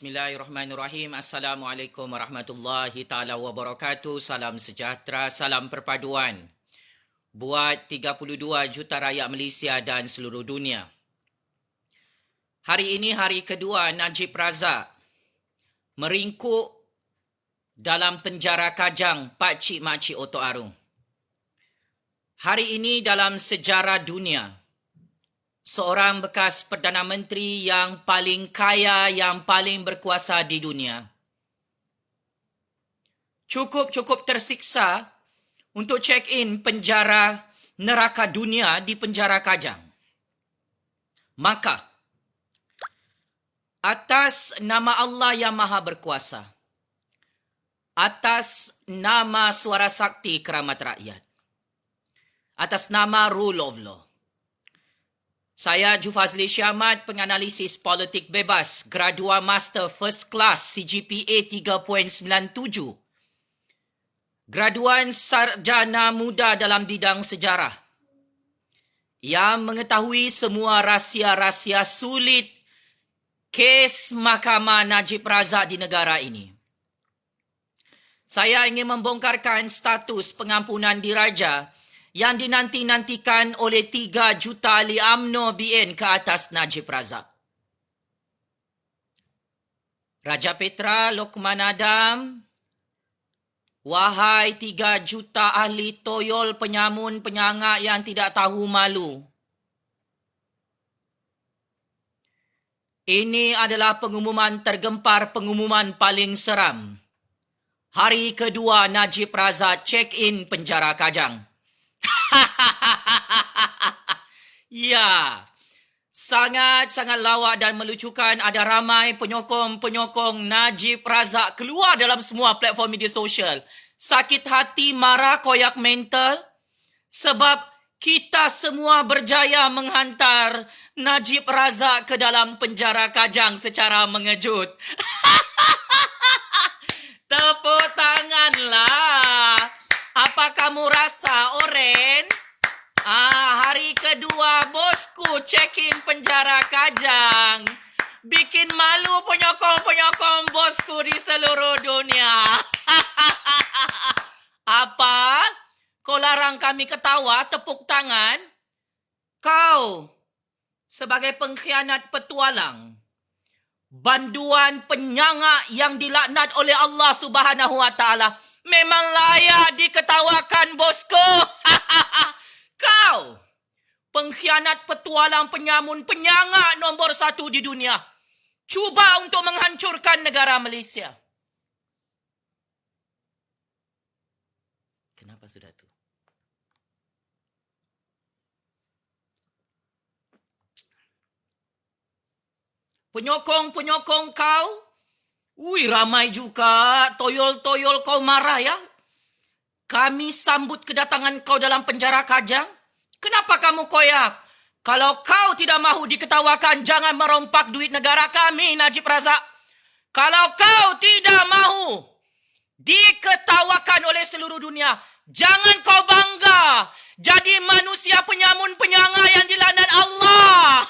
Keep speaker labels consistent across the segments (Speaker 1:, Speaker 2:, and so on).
Speaker 1: Bismillahirrahmanirrahim. Assalamualaikum warahmatullahi ta'ala wabarakatuh. Salam sejahtera, salam perpaduan buat 32 juta rakyat Malaysia dan seluruh dunia. Hari ini hari kedua Najib Razak meringkuk dalam penjara Kajang pakcik-makcik Otok Arung. Hari ini dalam sejarah dunia, seorang bekas Perdana Menteri yang paling kaya, yang paling berkuasa di dunia, cukup tersiksa untuk check-in penjara neraka dunia di penjara Kajang. Maka, atas nama Allah yang Maha Berkuasa, atas nama Suara Sakti Keramat Rakyat, atas nama Rule of Law, saya Jufazli Syahmat, penganalisis politik bebas, gradua master first class, CGPA 3.97, graduan sarjana muda dalam bidang sejarah, yang mengetahui semua rahsia-rahsia sulit kes Mahkamah Najib Razak di negara ini. Saya ingin membongkarkan status pengampunan diraja yang dinanti-nantikan oleh 3 juta ahli UMNO BN ke atas Najib Razak. Raja Petra Lokman Adam, wahai 3 juta ahli toyol penyamun penyangak yang tidak tahu malu. Ini adalah pengumuman tergempar, pengumuman paling seram. Hari kedua Najib Razak check-in penjara Kajang. Ya, sangat-sangat lawak dan melucukan. Ada ramai penyokong-penyokong Najib Razak keluar dalam semua platform media sosial. Sakit hati, marah, koyak mental. Sebab kita semua berjaya menghantar Najib Razak ke dalam penjara Kajang secara mengejut. Tepuk tanganlah. Apa kamu rasa, Oren? Hari kedua bosku check-in penjara Kajang. Bikin malu penyokong-penyokong bosku di seluruh dunia. Apa? Kau larang kami ketawa, tepuk tangan? Kau, sebagai pengkhianat petualang, banduan penyangak yang dilaknat oleh Allah Subhanahu Wa Taala, memang layak diketawakan, bosku. Kau, pengkhianat petualang penyamun penyangak nombor 1 di dunia, cuba untuk menghancurkan negara Malaysia. Kenapa sudah tu? Penyokong-penyokong kau, ramai juga. Toyol-toyol kau marah ya. Kami sambut kedatangan kau dalam penjara Kajang. Kenapa kamu koyak? Kalau kau tidak mahu diketawakan, jangan merompak duit negara kami, Najib Razak. Kalau kau tidak mahu diketawakan oleh seluruh dunia, jangan kau bangga jadi manusia penyamun penyangga yang dilaknat Allah.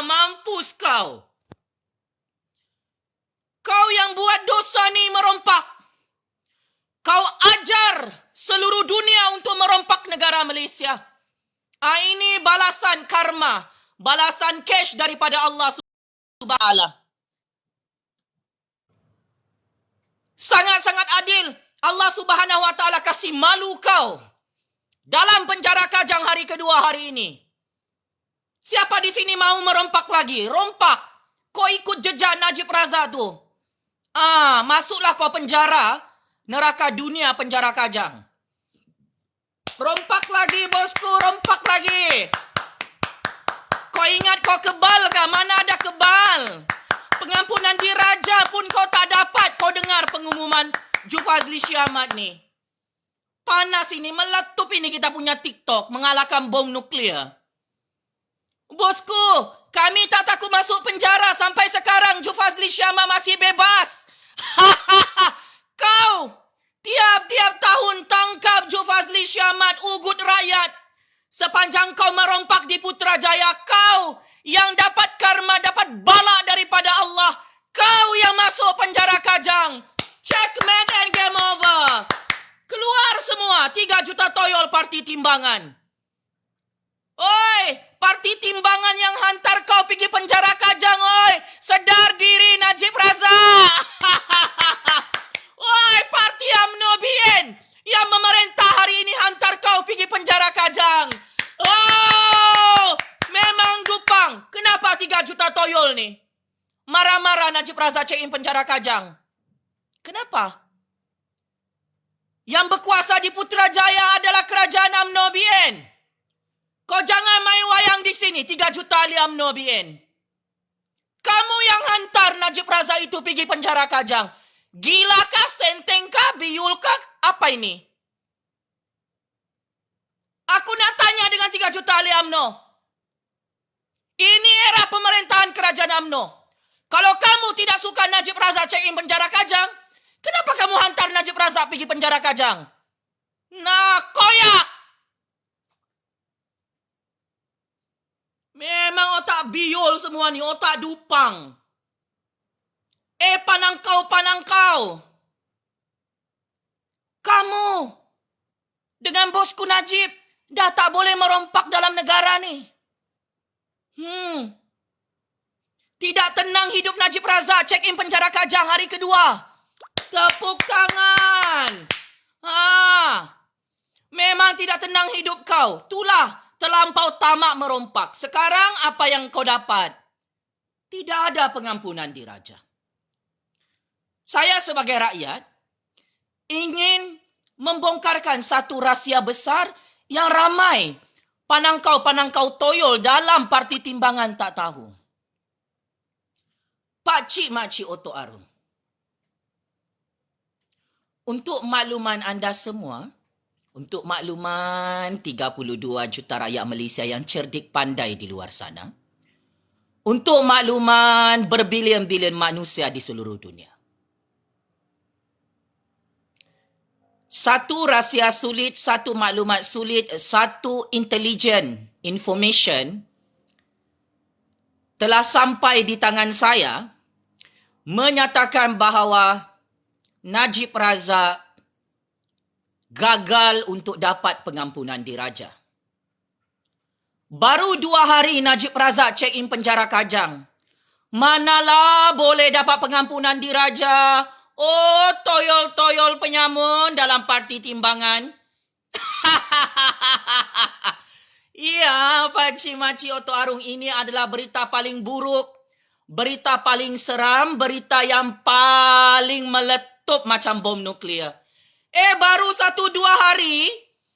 Speaker 1: Mampus kau. Kau yang buat dosa ni merompak. Kau ajar seluruh dunia untuk merompak negara Malaysia. Ini balasan karma, balasan cash daripada Allah Subhanahu Wa Taala. Sangat-sangat adil. Allah Subhanahu Wa Taala kasih malu kau dalam penjara Kajang hari kedua hari ini. Siapa di sini mau merompak lagi? Rompak. Kau ikut jejak Najib Razak tu. Masuklah kau penjara neraka dunia, penjara Kajang. Rompak lagi, bosku, rompak lagi. Kau ingat kau kebal kah? Mana ada kebal? Pengampunan diraja pun kau tak dapat. Kau dengar pengumuman Jufazli Syahmat ni. Panas ini, meletup ini kita punya TikTok, mengalahkan bom nuklear. Bosku, kami tak takut masuk penjara. Sampai sekarang Jufazli Syahmat masih bebas. Kau tiap-tiap tahun tangkap Jufazli Syahmat, ugut rakyat. Sepanjang kau merompak di Putrajaya, kau yang dapat karma, dapat bala daripada Allah. Kau yang masuk penjara Kajang. Checkmate and game over. Keluar semua 3 juta toyol parti timbangan. Oi, parti timbangan yang hantar kau pergi penjara Kajang, oi. Sedar diri Najib Razak. Oi, parti UMNO BN yang memerintah hari ini hantar kau pergi penjara Kajang. Oh, memang dupang. Kenapa 3 juta toyol ni? Marah-marah Najib Razak check in penjara Kajang. Kenapa? Yang berkuasa di Putrajaya adalah kerajaan UMNO BN. Kau jangan main wayang di sini 3 juta ahli UMNO BN. Kamu yang hantar Najib Razak itu pergi penjara Kajang. Gilakah, sentengkah, biulkah? Apa ini? Aku nak tanya dengan 3 juta ahli UMNO. Ini era pemerintahan kerajaan UMNO. Kalau kamu tidak suka Najib Razak check in penjara Kajang, kenapa kamu hantar Najib Razak pergi penjara Kajang? Nah, koyak! Memang otak biol semua ni, otak dupang. Panang kau. Kamu dengan bosku Najib dah tak boleh merompak dalam negara ni. Tidak tenang hidup Najib Razak check in penjara Kajang hari kedua. Tepuk tangan. Memang tidak tenang hidup kau. Itulah terlampau tamak merompak. Sekarang apa yang kau dapat? Tidak ada pengampunan diraja. Saya sebagai rakyat ingin membongkarkan satu rahsia besar yang ramai panangkau toyol dalam parti timbangan tak tahu. Pakcik makcik Oto Arung. Untuk makluman anda semua, untuk makluman 32 juta rakyat Malaysia yang cerdik pandai di luar sana, untuk makluman berbilion-bilion manusia di seluruh dunia. Satu rahsia sulit, satu maklumat sulit, satu intelligent information telah sampai di tangan saya menyatakan bahawa Najib Razak gagal untuk dapat pengampunan diraja. Baru 2 hari Najib Razak check in penjara Kajang. Manalah boleh dapat pengampunan diraja. Oh, toyol-toyol penyamun dalam parti timbangan. Ya, pakcik-makcik Oto Arung, ini adalah berita paling buruk. Berita paling seram, berita yang paling meletup macam bom nuklear. Baru 1-2 hari,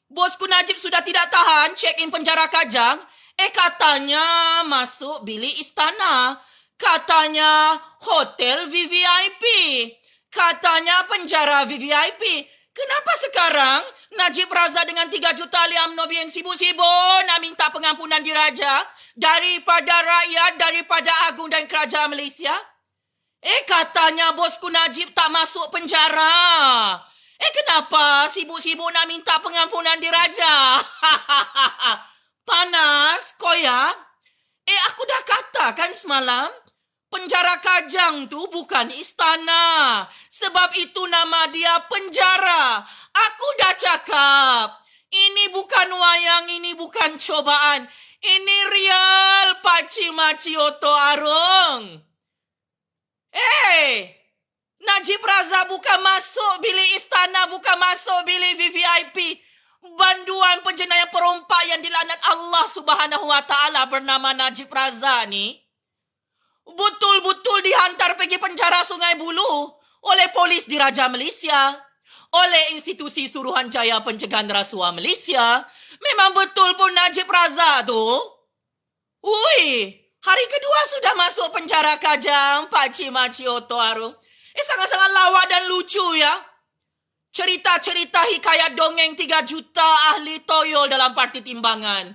Speaker 1: bosku Najib sudah tidak tahan, check in penjara Kajang. Katanya masuk bilik istana. Katanya hotel VVIP. Katanya penjara VVIP. Kenapa sekarang Najib Razak dengan 3 juta ahli UMNO BN sibuk-sibuk nak minta pengampunan diraja daripada rakyat, daripada Agung dan Kerajaan Malaysia? Katanya bosku Najib tak masuk penjara. Kenapa sibuk-sibuk nak minta pengampunan diraja? Panas, koyak. Aku dah katakan semalam, penjara Kajang tu bukan istana. Sebab itu nama dia penjara. Aku dah cakap, ini bukan wayang, ini bukan cobaan. Ini real, pakcik-makcik Oto Arung. Najib Razak bukan masuk bilik istana, bukan masuk bilik VVIP. Banduan penjenayah perompak yang dilaknat Allah Subhanahu Wa Taala bernama Najib Razak ni betul-betul dihantar pergi penjara Sungai Buloh oleh polis Diraja Malaysia, oleh institusi Suruhanjaya Pencegahan Rasuah Malaysia. Memang betul pun Najib Razak tu. Hari kedua sudah masuk penjara Kajang, pakcik-makcik Oto Arung. Sangat-sangat lawak dan lucu ya. Cerita-cerita hikayat dongeng 3 juta ahli toyol dalam parti timbangan.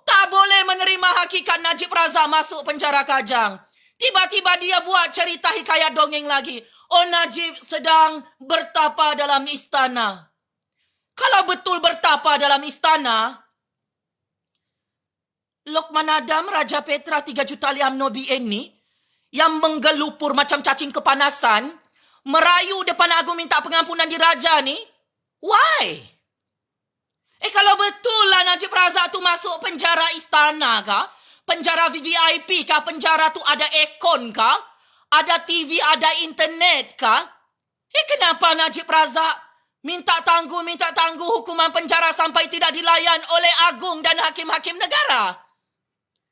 Speaker 1: Tak boleh menerima hakikat Najib Razak masuk penjara Kajang. Tiba-tiba dia buat cerita hikayat dongeng lagi. Najib sedang bertapa dalam istana. Kalau betul bertapa dalam istana, Lokman Adam, Raja Petra 3 juta ahli UMNO BN ni, yang menggelupur macam cacing kepanasan, merayu depan agung minta pengampunan diraja ni? Why? Kalau betul lah Najib Razak tu masuk penjara istana kah? Penjara VVIP kah? Penjara tu ada aircon kah? Ada TV, ada internet kah? Kenapa Najib Razak minta tangguh hukuman penjara sampai tidak dilayan oleh agung dan hakim-hakim negara?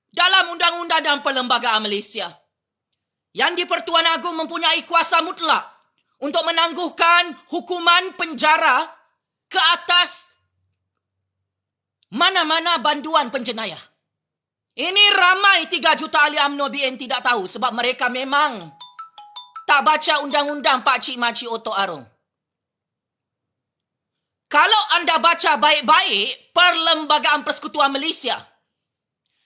Speaker 1: Dalam undang-undang dan perlembagaan Malaysia, yang di-Pertuan Agong mempunyai kuasa mutlak untuk menangguhkan hukuman penjara ke atas mana-mana banduan penjenayah. Ini ramai 3 juta ahli UMNO BN tidak tahu sebab mereka memang tak baca undang-undang Pak Cik Makcik Otok Arung. Kalau anda baca baik-baik Perlembagaan Persekutuan Malaysia,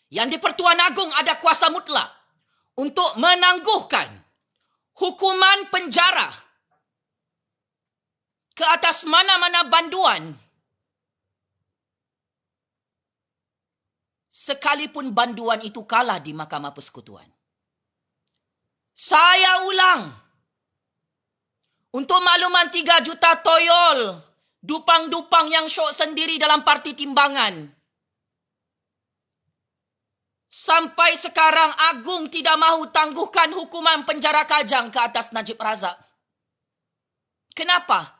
Speaker 1: yang di-Pertuan Agong ada kuasa mutlak untuk menangguhkan hukuman penjara ke atas mana-mana banduan, sekalipun banduan itu kalah di Mahkamah Persekutuan. Saya ulang, untuk makluman 3 juta toyol, dupang-dupang yang syok sendiri dalam parti timbangan, sampai sekarang Agung tidak mahu tangguhkan hukuman penjara kajang ke atas Najib Razak. Kenapa?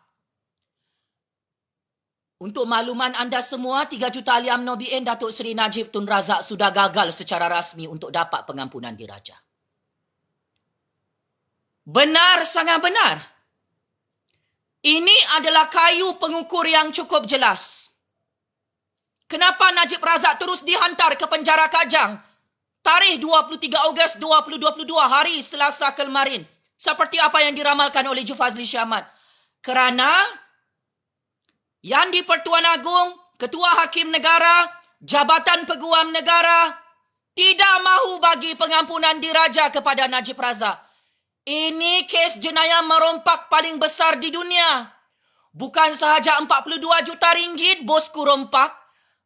Speaker 1: Untuk makluman anda semua, 3 juta ahli UMNO BN Datuk Seri Najib Tun Razak sudah gagal secara rasmi untuk dapat pengampunan diraja. Benar, sangat benar. Ini adalah kayu pengukur yang cukup jelas. Kenapa Najib Razak terus dihantar ke penjara kajang tarikh 23 Ogos 2022, hari Selasa kemarin, seperti apa yang diramalkan oleh Jufazli Syahmat? Kerana yang di-Pertuan Agong, Ketua Hakim Negara, Jabatan Peguam Negara tidak mahu bagi pengampunan diraja kepada Najib Razak. Ini kes jenayah merompak paling besar di dunia. Bukan sahaja 42 juta ringgit bosku rompak,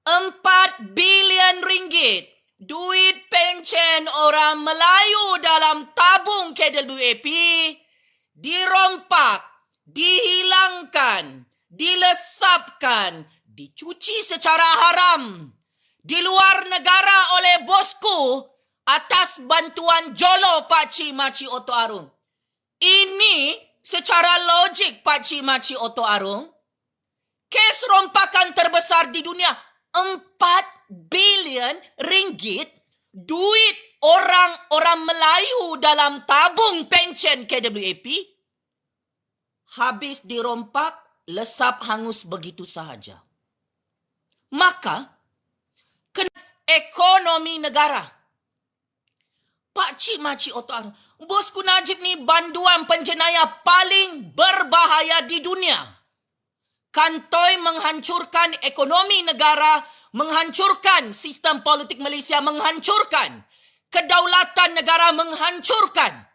Speaker 1: 4 bilion ringgit duit pencen orang Melayu dalam tabung KWAP dirompak, dihilangkan, dilesapkan, dicuci secara haram di luar negara oleh bosku atas bantuan jolo Pak Cik Makcik Otok Arung. Ini secara logik Pak Cik Makcik Otok Arung, kes rompakan terbesar di dunia, 4 bilion ringgit duit orang-orang Melayu dalam tabung pencen KWAP habis dirompak, lesap hangus begitu sahaja. Maka, ekonomi negara, Pak Cik Makcik Otok Arung, bosku Najib ni banduan penjenayah paling berbahaya di dunia. Kantoi menghancurkan ekonomi negara, menghancurkan sistem politik Malaysia, menghancurkan kedaulatan negara, menghancurkan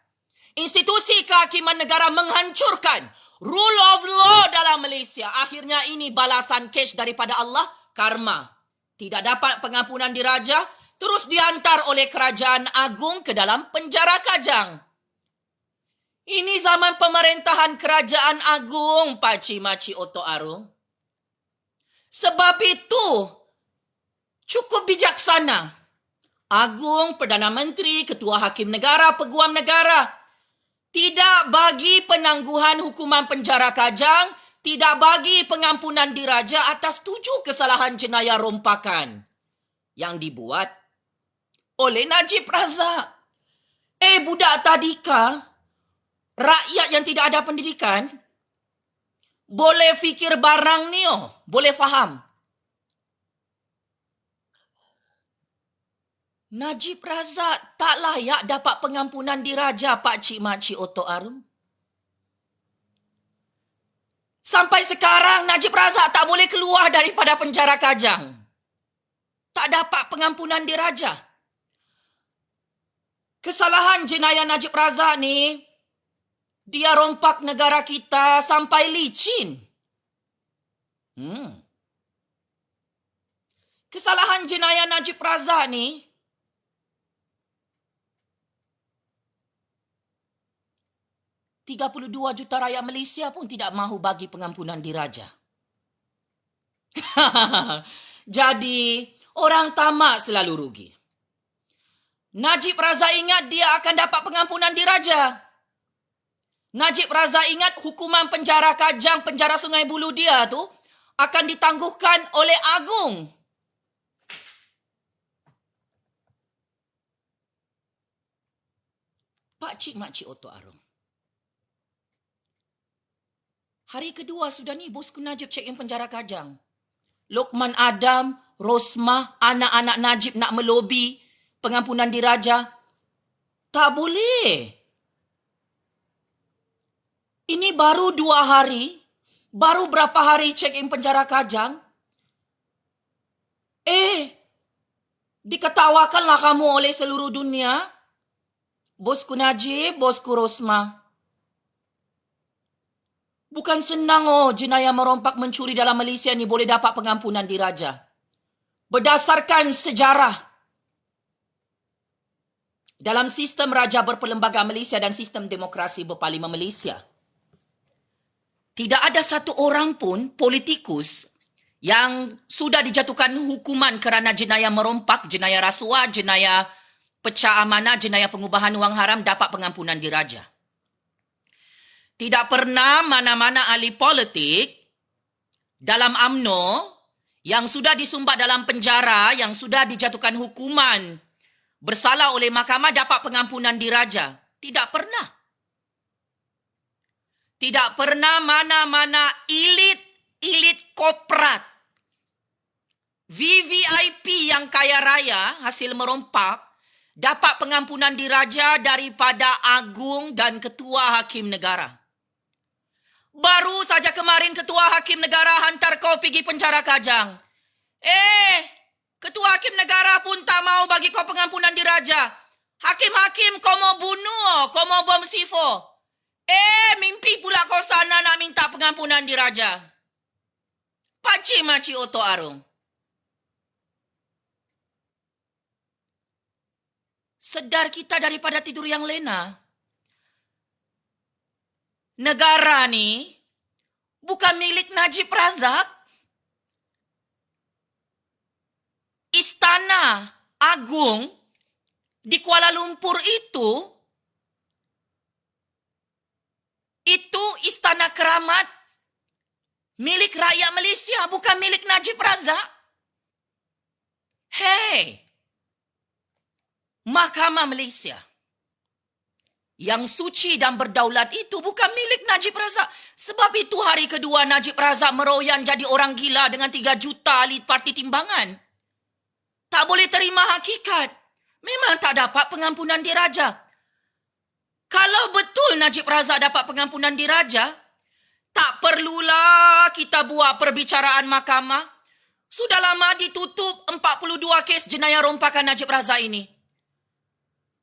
Speaker 1: institusi kehakiman negara, menghancurkan rule of law dalam Malaysia. Akhirnya ini balasan cash daripada Allah, karma. Tidak dapat pengampunan diraja, terus dihantar oleh Kerajaan Agung ke dalam penjara kajang. Ini zaman pemerintahan Kerajaan Agung, Pak Cik Makcik Otok Arung. Sebab itu, cukup bijaksana Agung, Perdana Menteri, Ketua Hakim Negara, Peguam Negara tidak bagi penangguhan hukuman penjara kajang, tidak bagi pengampunan diraja atas 7 kesalahan jenayah rompakan yang dibuat oleh Najib Razak. Budak tadika, rakyat yang tidak ada pendidikan, boleh fikir barang ni, boleh faham. Najib Razak tak layak dapat pengampunan diraja Pak Cik Makcik Otok Arung. Sampai sekarang Najib Razak tak boleh keluar daripada penjara kajang. Tak dapat pengampunan diraja. Kesalahan jenayah Najib Razak ni, dia rompak negara kita sampai licin. Kesalahan jenayah Najib Razak ni, 32 juta rakyat Malaysia pun tidak mahu bagi pengampunan diraja. Jadi, orang tamak selalu rugi. Najib Razak ingat dia akan dapat pengampunan diraja. Najib Razak ingat hukuman penjara Kajang, penjara Sungai Buloh dia tu akan ditangguhkan oleh Agung. Pakcik makcik Oto Arum. Hari kedua sudah ni bosku Najib check in penjara Kajang. Lokman Adam, Rosmah, anak-anak Najib nak melobi pengampunan diraja. Tak boleh. Ini baru 2 hari. Baru berapa hari check in penjara Kajang. Diketawakanlah kamu oleh seluruh dunia. Bosku Najib, bosku Rosmah. Bukan senang jenayah merompak mencuri dalam Malaysia ni boleh dapat pengampunan diraja. Berdasarkan sejarah, dalam sistem raja berperlembagaan Malaysia dan sistem demokrasi berparlimen Malaysia, tidak ada satu orang pun politikus yang sudah dijatuhkan hukuman kerana jenayah merompak, jenayah rasuah, jenayah pecah amanah, jenayah pengubahan wang haram dapat pengampunan diraja. Tidak pernah mana-mana ahli politik dalam UMNO yang sudah disumbat dalam penjara, yang sudah dijatuhkan hukuman bersalah oleh mahkamah dapat pengampunan diraja. Tidak pernah. Tidak pernah mana-mana elit korporat, VVIP yang kaya raya hasil merompak dapat pengampunan diraja daripada Agung dan Ketua Hakim Negara. Baru saja kemarin Ketua Hakim Negara hantar kau pergi penjara Kajang. Ketua Hakim Negara pun tak mau bagi kau pengampunan diraja. Hakim-hakim kau mau bunuh, kau mau bom C4. Mimpi pula kau sana nak minta pengampunan diraja. Pakcik makcik Oto Arum. Sedar kita daripada tidur yang lena. Negara ni bukan milik Najib Razak. Istana Agung di Kuala Lumpur itu istana keramat milik rakyat Malaysia, bukan milik Najib Razak. Mahkamah Malaysia yang suci dan berdaulat itu bukan milik Najib Razak. Sebab itu hari kedua Najib Razak meroyan jadi orang gila dengan 3 juta ahli parti timbangan. Tak boleh terima hakikat. Memang tak dapat pengampunan diraja. Kalau betul Najib Razak dapat pengampunan diraja, tak perlulah kita buat perbicaraan mahkamah. Sudah lama ditutup 42 kes jenayah rompakan Najib Razak ini.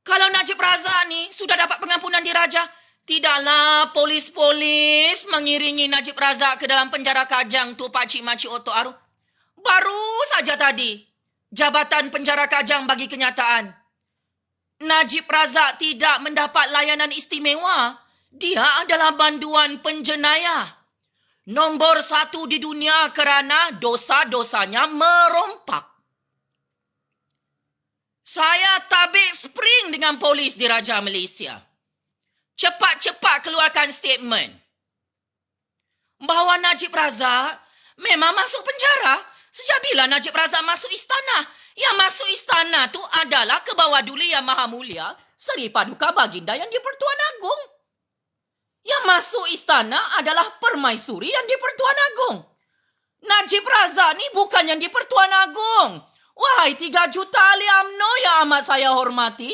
Speaker 1: Kalau Najib Razak ni sudah dapat pengampunan diraja, tidaklah polis-polis mengiringi Najib Razak ke dalam penjara Kajang tu, Pakcik Makcik Oto Arum. Baru saja tadi, Jabatan Penjara Kajang bagi kenyataan. Najib Razak tidak mendapat layanan istimewa. Dia adalah banduan penjenayah nombor 1 di dunia kerana dosa-dosanya merompak. Saya tabik spring dengan polis Diraja Malaysia. Cepat-cepat keluarkan statement bahawa Najib Razak memang masuk penjara. Sejak bila Najib Razak masuk istana? Yang masuk istana tu adalah Kebawah-Duli Yang Maha Mulia Seri Paduka Baginda yang di-Pertuan Agong. Yang masuk istana adalah Permaisuri yang di-Pertuan Agong. Najib Razak ni bukan yang di-Pertuan Agong. Wahai 3 juta ahli UMNO yang amat saya hormati,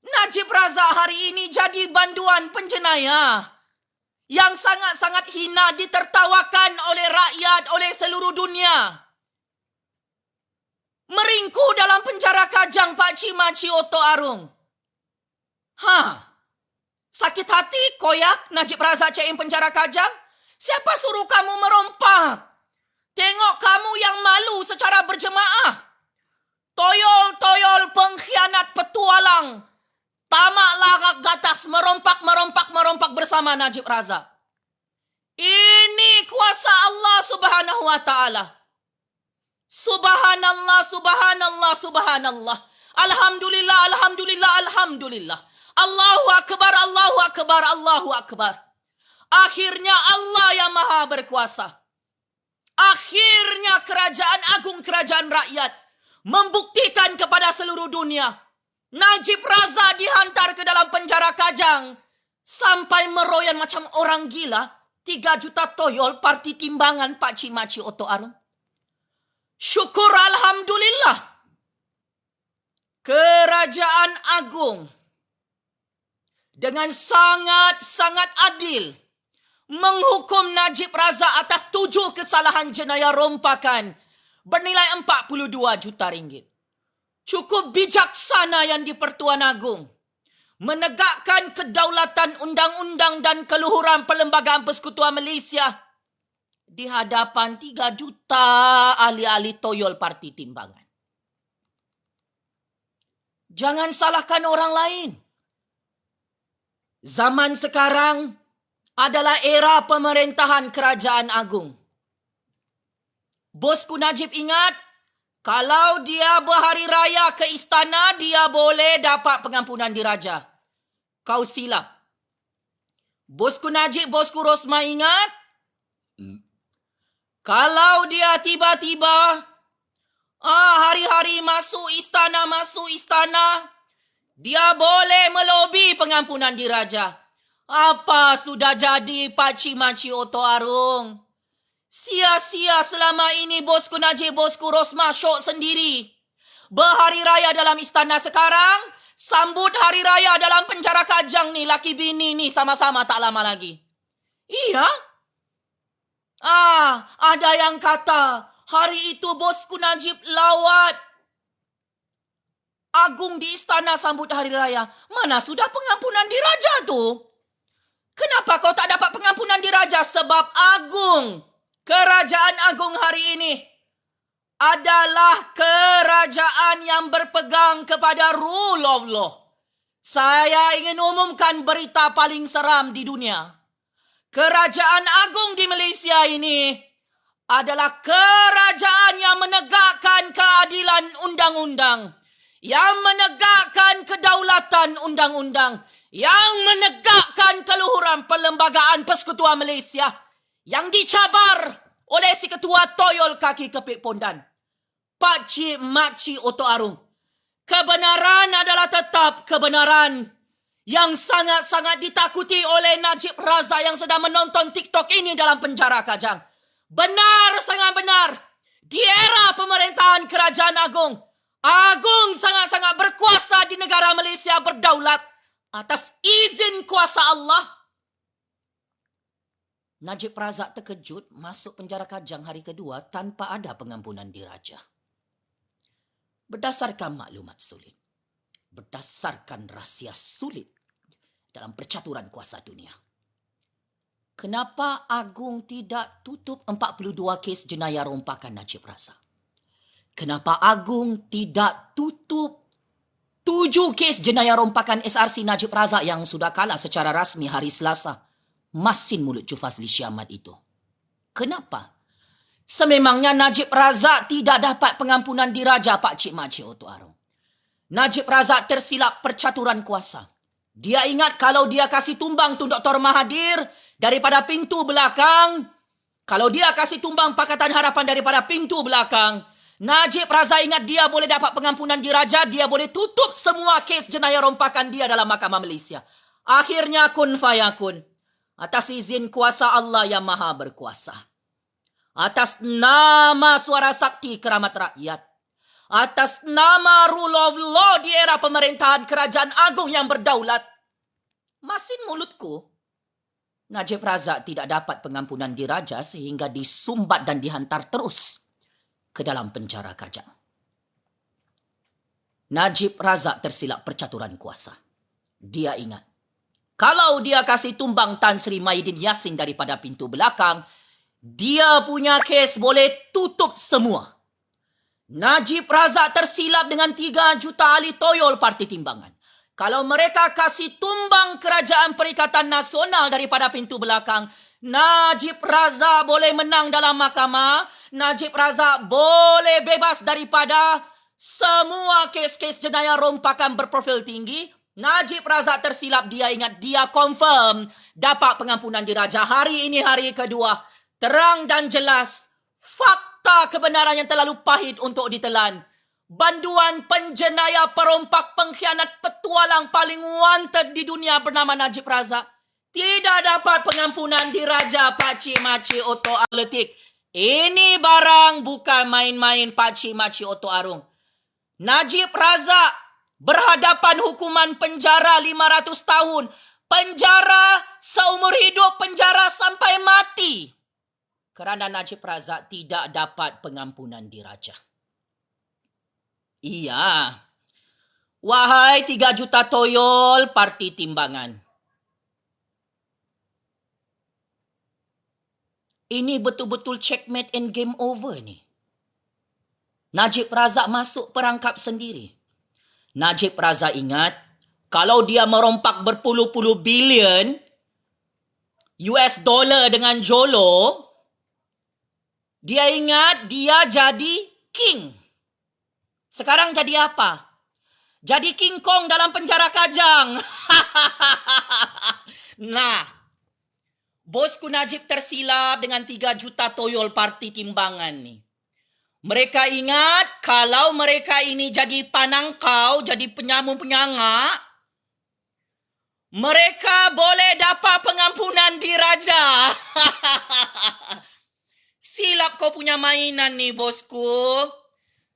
Speaker 1: Najib Razak hari ini jadi banduan penjenayah yang sangat-sangat hina, ditertawakan oleh rakyat, oleh seluruh dunia. Meringku dalam penjara Kajang, Pakcik Makcik Oto Arum. Sakit hati, koyak Najib Razak cek in penjara Kajang? Siapa suruh kamu merompak? Tengok kamu yang malu secara berjemaah. Toyol-toyol pengkhianat petualang Tamak larak gatas merompak bersama Najib Razak. Ini kuasa Allah Subhanahu wa ta'ala. Subhanallah, subhanallah, subhanallah. Alhamdulillah, alhamdulillah, alhamdulillah. Allahu akbar, Allahu akbar, Allahu akbar. Akhirnya Allah yang maha berkuasa. Akhirnya kerajaan agung, kerajaan rakyat membuktikan kepada seluruh dunia. Najib Razak dihantar ke dalam penjara Kajang. Sampai meroyan macam orang gila. 3 juta toyol parti timbangan Pak Cik Makcik Oto Arum. Syukur alhamdulillah. Kerajaan agung dengan sangat-sangat adil menghukum Najib Razak atas 7 kesalahan jenayah rompakan bernilai 42 juta ringgit. Cukup bijaksana yang di-Pertuan Agong menegakkan kedaulatan undang-undang dan keluhuran Perlembagaan Persekutuan Malaysia di hadapan 3 juta ahli-ahli toyol parti timbangan. Jangan salahkan orang lain. Zaman sekarang adalah era pemerintahan kerajaan agung. Bosku Najib ingat, kalau dia berhari raya ke istana, dia boleh dapat pengampunan diraja. Kau silap. Bosku Najib, bosku Rosma ingat, kalau dia tiba-tiba hari-hari masuk istana, dia boleh melobi pengampunan diraja. Apa sudah jadi Pak Cik Makcik Oto Arung? Sia-sia selama ini bosku Najib, bosku Rosma syok sendiri. Berhari raya dalam istana sekarang, sambut hari raya dalam penjara Kajang ni, laki bini ni sama-sama tak lama lagi. Iya? Ada yang kata hari itu bosku Najib lawat agung di istana sambut hari raya. Mana sudah pengampunan diraja tu? Kenapa kau tak dapat pengampunan diraja? Sebab agung, kerajaan agung hari ini adalah kerajaan yang berpegang kepada rule of law. Saya ingin umumkan berita paling seram di dunia. Kerajaan agung di Malaysia ini adalah kerajaan yang menegakkan keadilan undang-undang, yang menegakkan kedaulatan undang-undang, yang menegakkan keluhuran Perlembagaan Persekutuan Malaysia, yang dicabar oleh si ketua toyol kaki kepik pondan, Pak Cik Makcik Oto Arung. Kebenaran adalah tetap kebenaran yang sangat-sangat ditakuti oleh Najib Razak yang sedang menonton TikTok ini dalam penjara Kajang. Benar, sangat benar. Di era pemerintahan kerajaan agung, agung sangat-sangat berkuasa di negara Malaysia berdaulat atas izin kuasa Allah. Najib Razak terkejut masuk penjara Kajang hari kedua tanpa ada pengampunan diraja. Berdasarkan maklumat sulit, berdasarkan rahsia sulit dalam percaturan kuasa dunia, kenapa Agung tidak tutup 42 kes jenayah rompakan Najib Razak? Kenapa Agung tidak tutup 7 kes jenayah rompakan SRC Najib Razak yang sudah kalah secara rasmi hari Selasa? Masin mulut Jufazli Syamat itu. Kenapa? Sememangnya Najib Razak tidak dapat pengampunan diraja Pak Cik Makcik Oto Arung. Najib Razak tersilap percaturan kuasa. Dia ingat kalau dia kasih tumbang tu Dr. Mahathir daripada pintu belakang, kalau dia kasih tumbang Pakatan Harapan daripada pintu belakang, Najib Razak ingat dia boleh dapat pengampunan diraja, dia boleh tutup semua kes jenayah rompakan dia dalam Mahkamah Malaysia. Akhirnya kun fayakun. Atas izin kuasa Allah yang maha berkuasa. Atas nama suara sakti keramat rakyat. Atas nama rule of law di era pemerintahan kerajaan agung yang berdaulat. Masin mulutku, Najib Razak tidak dapat pengampunan diraja sehingga disumbat dan dihantar terus ke dalam penjara Kajang. Najib Razak tersilap percaturan kuasa. Dia ingat, kalau dia kasih tumbang Tan Sri Maidin Yassin daripada pintu belakang, dia punya kes boleh tutup semua. Najib Razak tersilap dengan 3 juta ahli toyol parti timbangan. Kalau mereka kasih tumbang Kerajaan Perikatan Nasional daripada pintu belakang, Najib Razak boleh menang dalam mahkamah. Najib Razak boleh bebas daripada semua kes-kes jenayah rompakan berprofil tinggi. Najib Razak tersilap, dia ingat, dia confirm dapat pengampunan diraja. Hari ini hari kedua. Terang dan jelas. Fakta kebenaran yang terlalu pahit untuk ditelan. Banduan penjenayah, perompak, pengkhianat, petualang paling wanted di dunia bernama Najib Razak tidak dapat pengampunan diraja Pakcik Makcik Oto Atletik. Ini barang bukan main-main Pakcik Makcik Oto Arung. Najib Razak berhadapan hukuman penjara 500 tahun. Penjara seumur hidup, penjara sampai mati. Kerana Najib Razak tidak dapat pengampunan diraja. Iya. Wahai 3 juta toyol parti timbangan. Ini betul-betul checkmate and game over ni. Najib Razak masuk perangkap sendiri. Najib Razak ingat, kalau dia merompak berpuluh-puluh bilion US dollar dengan jolo, dia ingat dia jadi king. Sekarang jadi apa? Jadi King Kong dalam penjara Kajang. Nah, bosku Najib tersilap dengan 3 juta toyol parti timbangan ni. Mereka ingat kalau mereka ini jadi panangkau, jadi penyamun-penyangak, mereka boleh dapat pengampunan diraja. Silap kau punya mainan ni, bosku.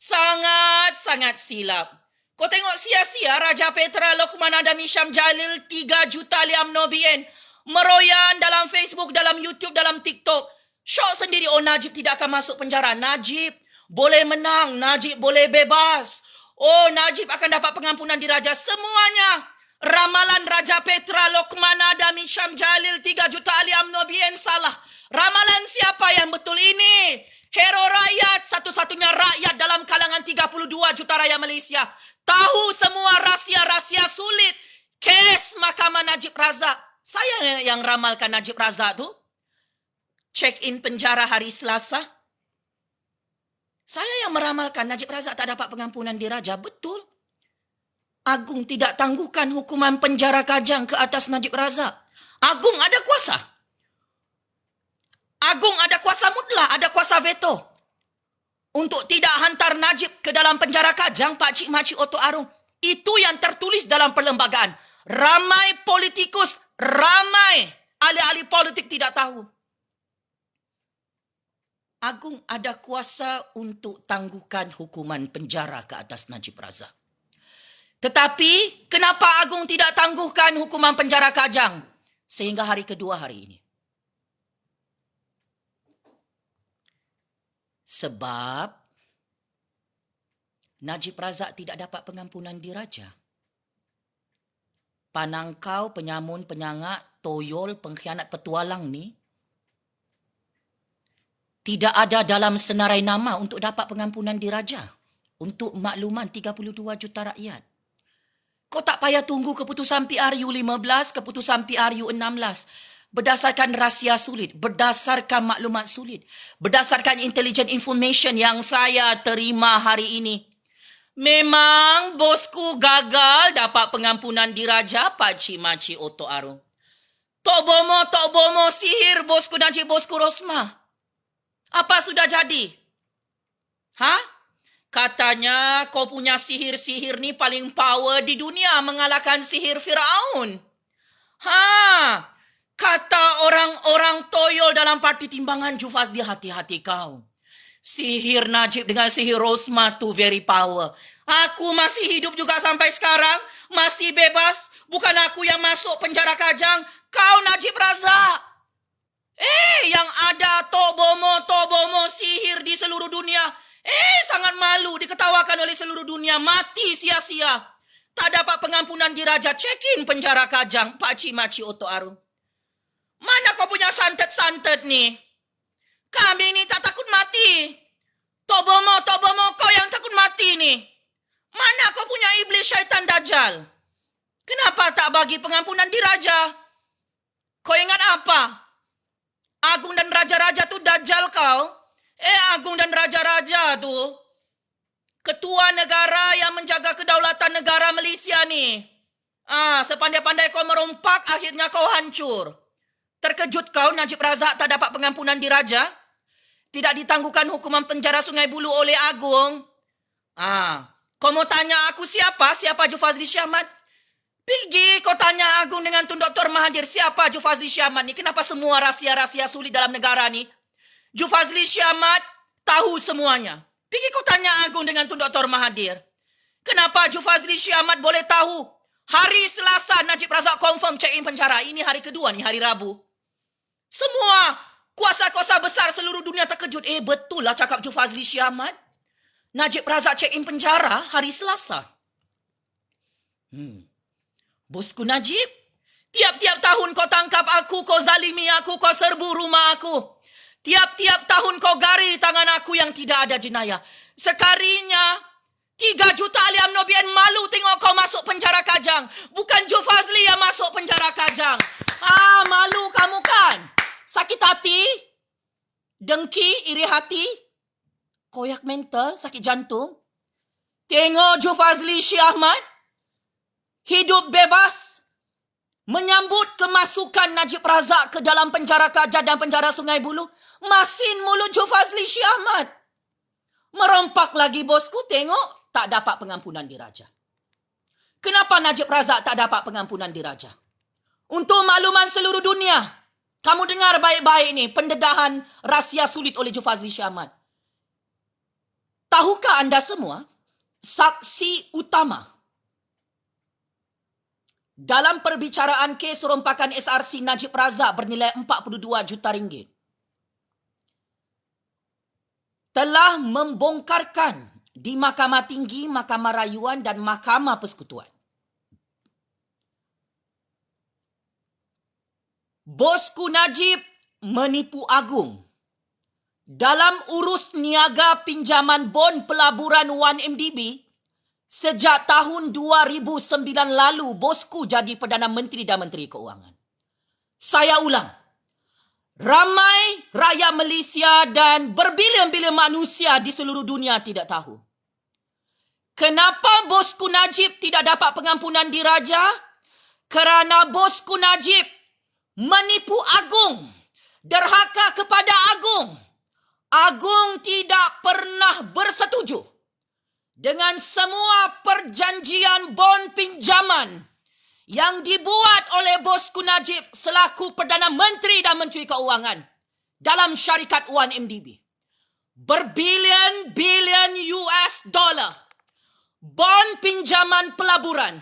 Speaker 1: Sangat-sangat silap. Kau tengok sia-sia Raja Petra Lokman Adam Hisham Jalil 3 juta liam nobien meroyan dalam Facebook, dalam YouTube, dalam TikTok. Syok sendiri, oh Najib tidak akan masuk penjara. Najib boleh menang, Najib boleh bebas. Oh Najib akan dapat pengampunan diraja. Semuanya ramalan Raja Petra Lokman Adam Hisham Jalil 3 juta liam nobien salah. Ramalan siapa yang betul ini? Hero rakyat, satu-satunya rakyat dalam kalangan 32 juta rakyat Malaysia. Tahu semua rahsia-rahsia sulit. Kes Mahkamah Najib Razak. Saya yang ramalkan Najib Razak tu. Check in penjara hari Selasa. Saya yang meramalkan Najib Razak tak dapat pengampunan diraja. Betul. Agung tidak tangguhkan hukuman penjara Kajang ke atas Najib Razak. Agung ada kuasa. Agung ada kuasa mutlak, ada kuasa veto untuk tidak hantar Najib ke dalam penjara Kajang, Pakcik Makcik Oto Arung. Itu yang tertulis dalam perlembagaan. Ramai politikus, ramai ahli-ahli politik tidak tahu. Agung ada kuasa untuk tangguhkan hukuman penjara ke atas Najib Razak. Tetapi, kenapa Agung tidak tangguhkan hukuman penjara Kajang sehingga hari kedua hari ini? Sebab Najib Razak tidak dapat pengampunan diraja. Panangkau, penyamun, penyangak, toyol, pengkhianat, petualang ni tidak ada dalam senarai nama untuk dapat pengampunan diraja. Untuk makluman 32 juta rakyat. Kau tak payah tunggu keputusan PRU 15, keputusan PRU 16. Berdasarkan rahsia sulit, berdasarkan maklumat sulit, berdasarkan intelligent information yang saya terima hari ini. Memang bosku gagal dapat pengampunan diraja Pakcik Makcik Oto Arung. Tok bomo sihir bosku Najib, bosku Rosmah. Apa sudah jadi? Katanya kau punya sihir-sihir ni paling power di dunia mengalahkan sihir Firaun. Kata orang-orang toyol dalam parti timbangan Jufaz, dia hati-hati kau. Sihir Najib dengan sihir Rosmah tu very power. Aku masih hidup juga sampai sekarang. Masih bebas. Bukan aku yang masuk penjara Kajang. Kau Najib Razak. Yang ada Tok Bomo sihir di seluruh dunia. Sangat malu diketawakan oleh seluruh dunia. Mati sia-sia. Tak dapat pengampunan diraja. Check in penjara Kajang Pakcik Makcik Oto Arung. Mana kau punya santet-santet ni? Kami ni tak takut mati. Tok Bomo, kau yang takut mati ni. Mana kau punya iblis syaitan dajjal? Kenapa tak bagi pengampunan diraja? Kau ingat apa? Agung dan raja-raja tu dajjal kau? Agung dan raja-raja tu ketua negara yang menjaga kedaulatan negara Malaysia ni. Sepandai-pandai kau merompak, akhirnya kau hancur. Terkejut kau Najib Razak tak dapat pengampunan diraja? Tidak ditangguhkan hukuman penjara Sungai Buloh oleh Agung? Kau mau tanya aku siapa? Siapa Jufazli Syahmat? Pergi kau tanya Agung dengan Tun Dr. Mahathir. Siapa Jufazli Syahmat ni? Kenapa semua rahsia-rahsia sulit dalam negara ni? Jufazli Syahmat tahu semuanya. Pergi kau tanya Agung dengan Tun Dr. Mahathir. Kenapa Jufazli Syahmat boleh tahu? Hari Selasa Najib Razak confirm check-in penjara. Ini hari kedua ni, hari Rabu. Semua kuasa-kuasa besar seluruh dunia terkejut. Betul lah cakap Jufazli Syahmat. Najib Razak check-in penjara hari Selasa. Bosku Najib, tiap-tiap tahun kau tangkap aku, kau zalimi aku, kau serbu rumah aku. Tiap-tiap tahun kau gari tangan aku yang tidak ada jenayah. Sekarinya, 3 juta ahli UMNO BN malu tengok kau masuk penjara Kajang. Bukan Jufazli yang masuk penjara Kajang. Malu kamu kan? Sakit hati? Dengki, iri hati? Koyak mental, sakit jantung? Tengok Jufazli Syahmat hidup bebas menyambut kemasukan Najib Razak ke dalam penjara Kajang dan penjara Sungai Buloh. Masin mulut Jufazli Syahmat. Merompak lagi bosku, tengok tak dapat pengampunan diraja. Kenapa Najib Razak tak dapat pengampunan diraja? Untuk makluman seluruh dunia, kamu dengar baik-baik ni pendedahan rahsia sulit oleh Jufazli Syahmat. Tahukah anda semua, saksi utama dalam perbicaraan kes rompakan SRC Najib Razak bernilai 42 juta ringgit telah membongkarkan di Mahkamah Tinggi, Mahkamah Rayuan dan Mahkamah Persekutuan. Bosku Najib menipu Agung dalam urus niaga pinjaman bon pelaburan 1MDB. Sejak tahun 2009 lalu, bosku jadi Perdana Menteri dan Menteri Keuangan. Saya ulang, ramai rakyat Malaysia dan berbilion-bilion manusia di seluruh dunia tidak tahu. Kenapa bosku Najib tidak dapat pengampunan diraja? Kerana bosku Najib menipu Agung, derhaka kepada Agung. Agung tidak pernah bersetuju dengan semua perjanjian bon pinjaman yang dibuat oleh bosku Najib selaku Perdana Menteri dan Menteri Keuangan dalam syarikat 1MDB. Berbilion-bilion US dollar bon pinjaman pelaburan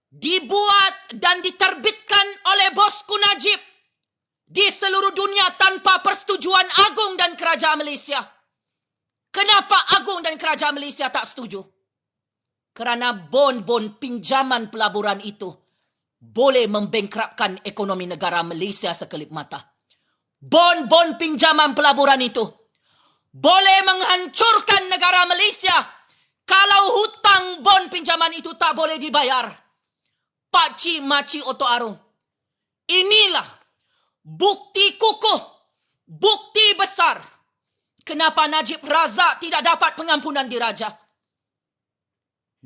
Speaker 1: dibuat dan diterbitkan oleh bosku Najib di seluruh dunia tanpa persetujuan Agung dan Kerajaan Malaysia. Kenapa Agung dan Kerajaan Malaysia tak setuju? Kerana bon-bon pinjaman pelaburan itu boleh membengkrapkan ekonomi negara Malaysia sekelip mata. Bon-bon pinjaman pelaburan itu boleh menghancurkan negara Malaysia kalau hutang bon pinjaman itu tak boleh dibayar. Pakcik Makcik Oto Arung, inilah bukti kukuh, bukti besar kenapa Najib Razak tidak dapat pengampunan diraja.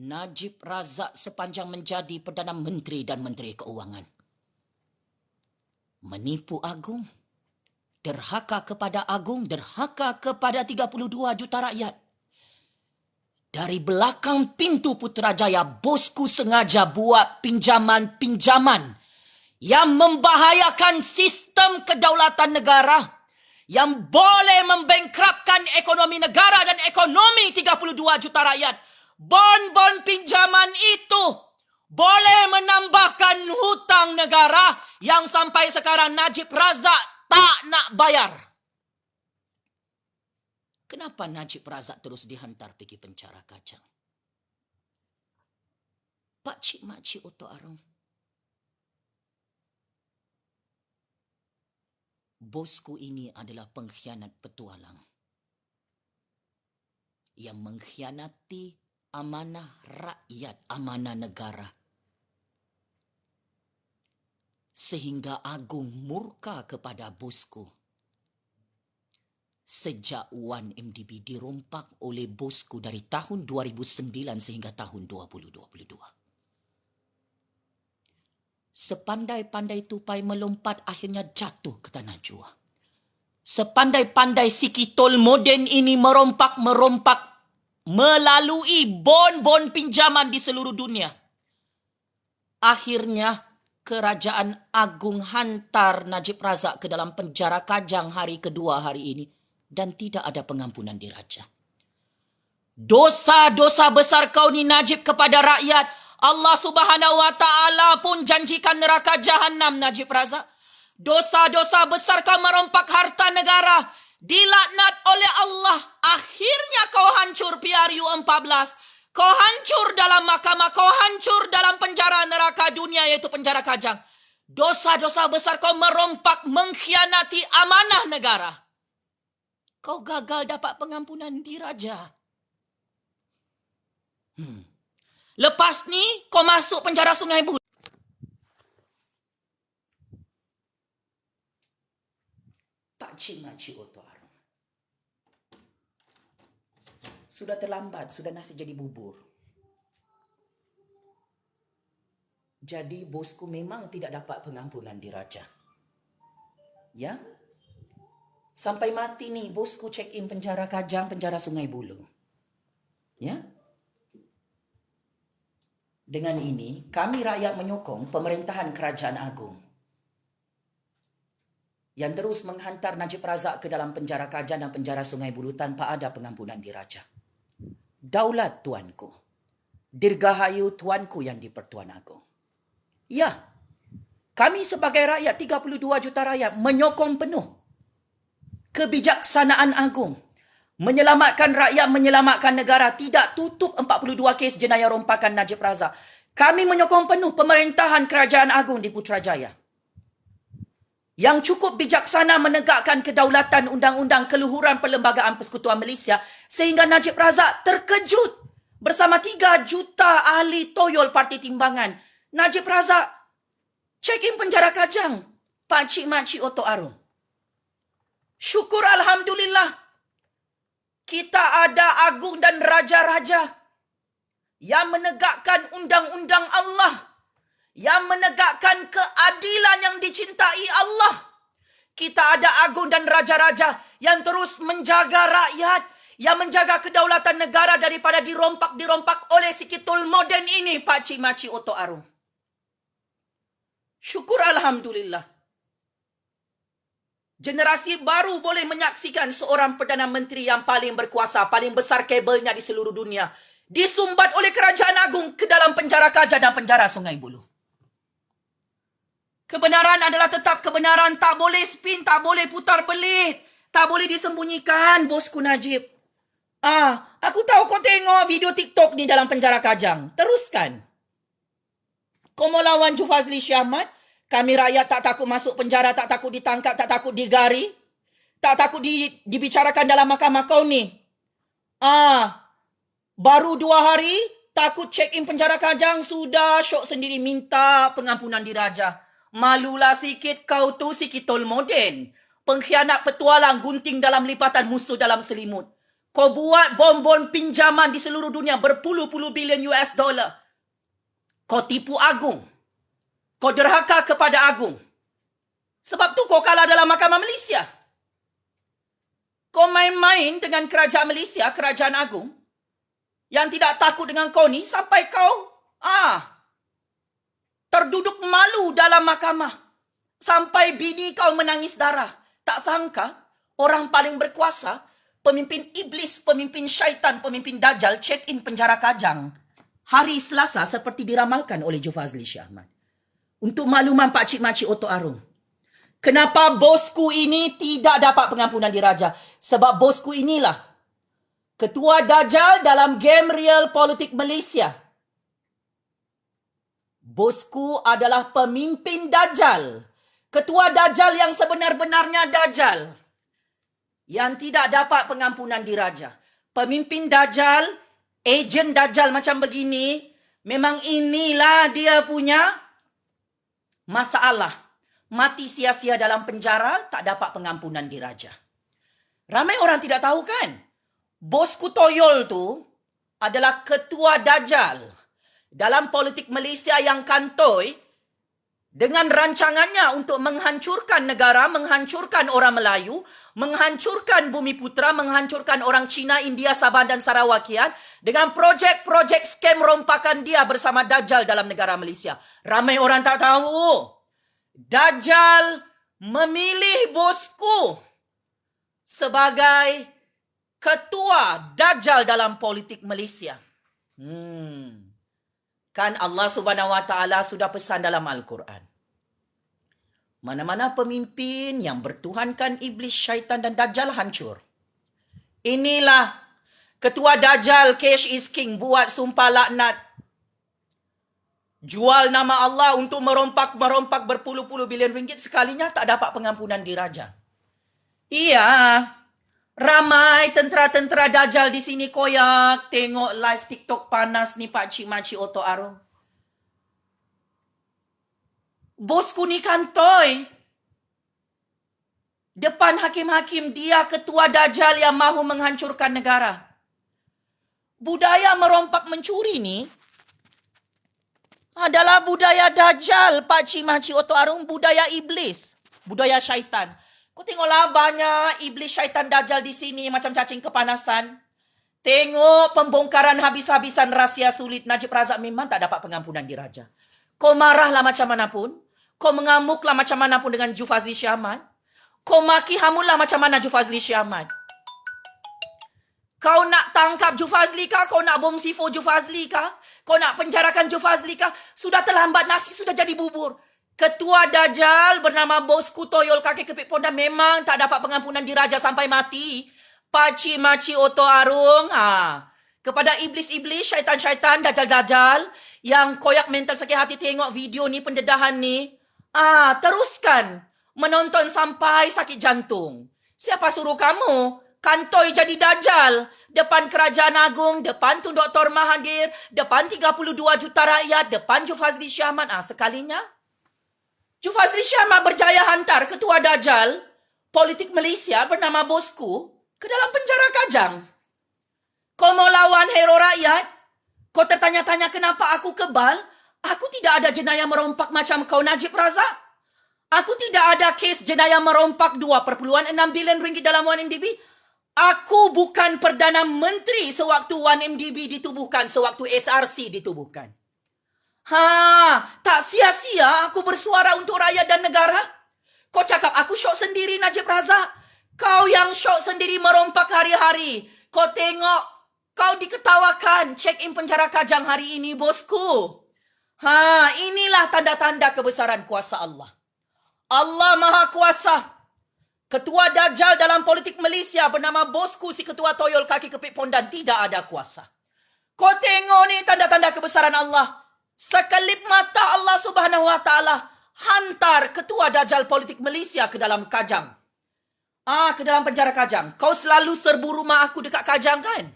Speaker 1: Najib Razak sepanjang menjadi Perdana Menteri dan Menteri Keuangan menipu Agung, derhaka kepada Agung, derhaka kepada 32 juta rakyat. Dari belakang pintu Putrajaya, bosku sengaja buat pinjaman-pinjaman yang membahayakan sistem kedaulatan negara, yang boleh membengkrapkan ekonomi negara dan ekonomi 32 juta rakyat. Bon-bon pinjaman itu boleh menambahkan hutang negara yang sampai sekarang Najib Razak tak nak bayar. Kenapa Najib Razak terus dihantar pergi penjara Kajang? Pakcik Makcik Oto Arung, bosku ini adalah pengkhianat petualang yang mengkhianati amanah rakyat, amanah negara. sehingga Agung murka kepada bosku. Sejak Wan MDB dirompak oleh bosku dari tahun 2009 sehingga tahun 2022. Sepandai-pandai tupai melompat akhirnya jatuh ke tanah jua. Sepandai-pandai si kitol moden ini merompak melalui bon-bon pinjaman di seluruh dunia. Akhirnya Kerajaan Agung hantar Najib Razak ke dalam penjara Kajang hari kedua hari ini dan tidak ada pengampunan diraja. Dosa-dosa besar kau ni Najib kepada rakyat, Allah Subhanahu Wa Taala pun janjikan neraka jahanam Najib Razak. Dosa-dosa besar kau merompak harta negara, dilaknat oleh Allah. Akhirnya kau hancur PRU14. Kau hancur dalam mahkamah, kau hancur dalam penjara neraka dunia iaitu penjara Kajang. Dosa-dosa besar kau merompak, mengkhianati amanah negara. Kau gagal dapat pengampunan diraja. Lepas ni kau masuk penjara Sungai Buloh. Pakcik-makcik Oto Arung. Sudah terlambat, sudah nasi jadi bubur. Jadi bosku memang tidak dapat pengampunan diraja. Ya? Sampai mati nih bosku check in penjara Kajang, penjara Sungai Buloh. Ya? Dengan ini, kami rakyat menyokong pemerintahan Kerajaan Agung yang terus menghantar Najib Razak ke dalam penjara Kajang dan penjara Sungai Buloh tanpa ada pengampunan diraja. Daulat tuanku, dirgahayu tuanku yang di-Pertuan Agong. Ya, kami sebagai rakyat 32 juta rakyat menyokong penuh kebijaksanaan agung, menyelamatkan rakyat, menyelamatkan negara, tidak tutup 42 kes jenayah rompakan Najib Razak. Kami menyokong penuh pemerintahan Kerajaan Agung di Putrajaya yang cukup bijaksana menegakkan kedaulatan undang-undang keluhuran Perlembagaan Persekutuan Malaysia sehingga Najib Razak terkejut bersama 3 juta ahli toyol Parti Timbangan. Najib Razak check in penjara Kajang, pakcik-makcik Oto Arung. Syukur Alhamdulillah kita ada agung dan raja-raja yang menegakkan undang-undang Allah, yang menegakkan keadilan yang dicintai Allah. Kita ada agung dan raja-raja yang terus menjaga rakyat, yang menjaga kedaulatan negara daripada dirompak oleh si kitol moden ini, pakcik-makcik Oto Arung. Syukur Alhamdulillah. Generasi baru boleh menyaksikan seorang Perdana Menteri yang paling berkuasa, paling besar kabelnya di seluruh dunia, disumbat oleh Kerajaan Agung ke dalam penjara Kajang dan penjara Sungai Buloh. Kebenaran adalah tetap kebenaran, tak boleh spin, tak boleh putar belit, tak boleh disembunyikan, bosku Najib. Aku tahu kau tengok video TikTok ni dalam penjara Kajang. Teruskan. Kau mau lawan Jufazli Syahmat? Kami rakyat tak takut masuk penjara, tak takut ditangkap, tak takut digari, tak takut dibicarakan dalam mahkamah kau ni. Baru 2 hari, takut check in penjara Kajang, sudah syok sendiri minta pengampunan diraja. Malulah sikit kau tu si kitol moden. Pengkhianat petualang, gunting dalam lipatan, musuh dalam selimut. Kau buat bom-bom pinjaman di seluruh dunia berpuluh-puluh bilion US dollar. Kau tipu Agung. Kau derhaka kepada Agung. Sebab tu kau kalah dalam Mahkamah Malaysia. Kau main-main dengan Kerajaan Malaysia, Kerajaan Agung, yang tidak takut dengan kau ni sampai kau terduduk malu dalam mahkamah. Sampai bini kau menangis darah. Tak sangka orang paling berkuasa, pemimpin iblis, pemimpin syaitan, pemimpin dajjal check in penjara Kajang hari Selasa seperti diramalkan oleh Jufazli Syahmat. Untuk makluman pakcik-makcik Oto Arung, kenapa bosku ini tidak dapat pengampunan diraja? Sebab bosku inilah ketua dajjal dalam game real politik Malaysia. Bosku adalah pemimpin dajjal. Ketua dajjal yang sebenar-benarnya dajjal. Yang tidak dapat pengampunan diraja. Pemimpin dajjal, ejen dajjal macam begini, memang inilah dia punya masalah. Mati sia-sia dalam penjara, tak dapat pengampunan diraja. Ramai orang tidak tahu kan? Bosku Toyol tu adalah ketua Dajjal dalam politik Malaysia yang kantoi dengan rancangannya untuk menghancurkan negara, menghancurkan orang Melayu, menghancurkan Bumi Putra, menghancurkan orang Cina, India, Sabah dan Sarawakian dengan projek-projek scam rompakan dia bersama Dajjal dalam negara Malaysia. Ramai orang tak tahu. Dajjal memilih bosku sebagai ketua Dajjal dalam politik Malaysia. Kan Allah Subhanahu Wa Taala sudah pesan dalam Al-Quran. Mana-mana pemimpin yang bertuhankan iblis, syaitan dan Dajjal hancur. Inilah ketua Dajjal, Cash is King, buat sumpah laknat. Jual nama Allah untuk merompak berpuluh-puluh bilion ringgit, sekalinya tak dapat pengampunan diraja. Iya, ramai tentera-tentera Dajjal di sini koyak tengok live TikTok panas ni Pak Cik Makcik Oto Arung. Bosku ni kantoi. Depan hakim-hakim, dia ketua Dajjal yang mahu menghancurkan negara. Budaya merompak mencuri ni adalah budaya Dajjal, Pak Cik Makcik Oto Arung, budaya iblis, budaya syaitan. Kau tengoklah banyak iblis syaitan Dajjal di sini macam cacing kepanasan. Tengok pembongkaran habis-habisan rahsia sulit Najib Razak memang tak dapat pengampunan diraja. Kau marahlah macam manapun, kau mengamuklah macam manapun dengan Jufazli Syahmad, kau maki hamullah macam mana Jufazli Syahmad. Kau nak tangkap Jufazli kah? Kau nak bom sifo Jufazli kah? Kau nak penjarakan Jufazli kah? Sudah terlambat, nasi sudah jadi bubur. Ketua Dajjal bernama Bosku Toyol Kaki Kepit Pondan memang tak dapat pengampunan diraja sampai mati. Pak Cik Makcik Oto Arung, kepada iblis-iblis, syaitan-syaitan, Dajjal-Dajjal yang koyak mental sakit hati tengok video ni, pendedahan ni, teruskan menonton sampai sakit jantung. Siapa suruh kamu kantoi jadi Dajjal depan Kerajaan Agung, depan Tun Dr. Mahathir, depan 32 juta rakyat, depan Jufazli Syahmad. Sekalinya Jufazli Syahmad berjaya hantar ketua Dajjal politik Malaysia bernama bosku ke dalam penjara Kajang. Kau mau lawan hero rakyat? Kau tertanya-tanya kenapa aku kebal? Aku tidak ada jenayah merompak macam kau Najib Razak. Aku tidak ada kes jenayah merompak 2.6 bilion ringgit dalam 1MDB. Aku bukan Perdana Menteri sewaktu 1MDB ditubuhkan, sewaktu SRC ditubuhkan. Tak sia-sia aku bersuara untuk rakyat dan negara. Kau cakap aku syok sendiri Najib Razak. Kau yang syok sendiri merompak hari-hari. Kau tengok, kau diketawakan check-in penjara Kajang hari ini bosku. Inilah tanda-tanda kebesaran kuasa Allah. Allah Maha Kuasa. Ketua Dajjal dalam politik Malaysia bernama bosku si ketua Toyol Kaki Kepit Pondan tidak ada kuasa. Kau tengok ni tanda-tanda kebesaran Allah. Sekelip mata Allah Subhanahu Wa Taala hantar ketua Dajjal politik Malaysia ke dalam Kajang. Ke dalam penjara Kajang. Kau selalu serbu rumah aku dekat Kajang kan?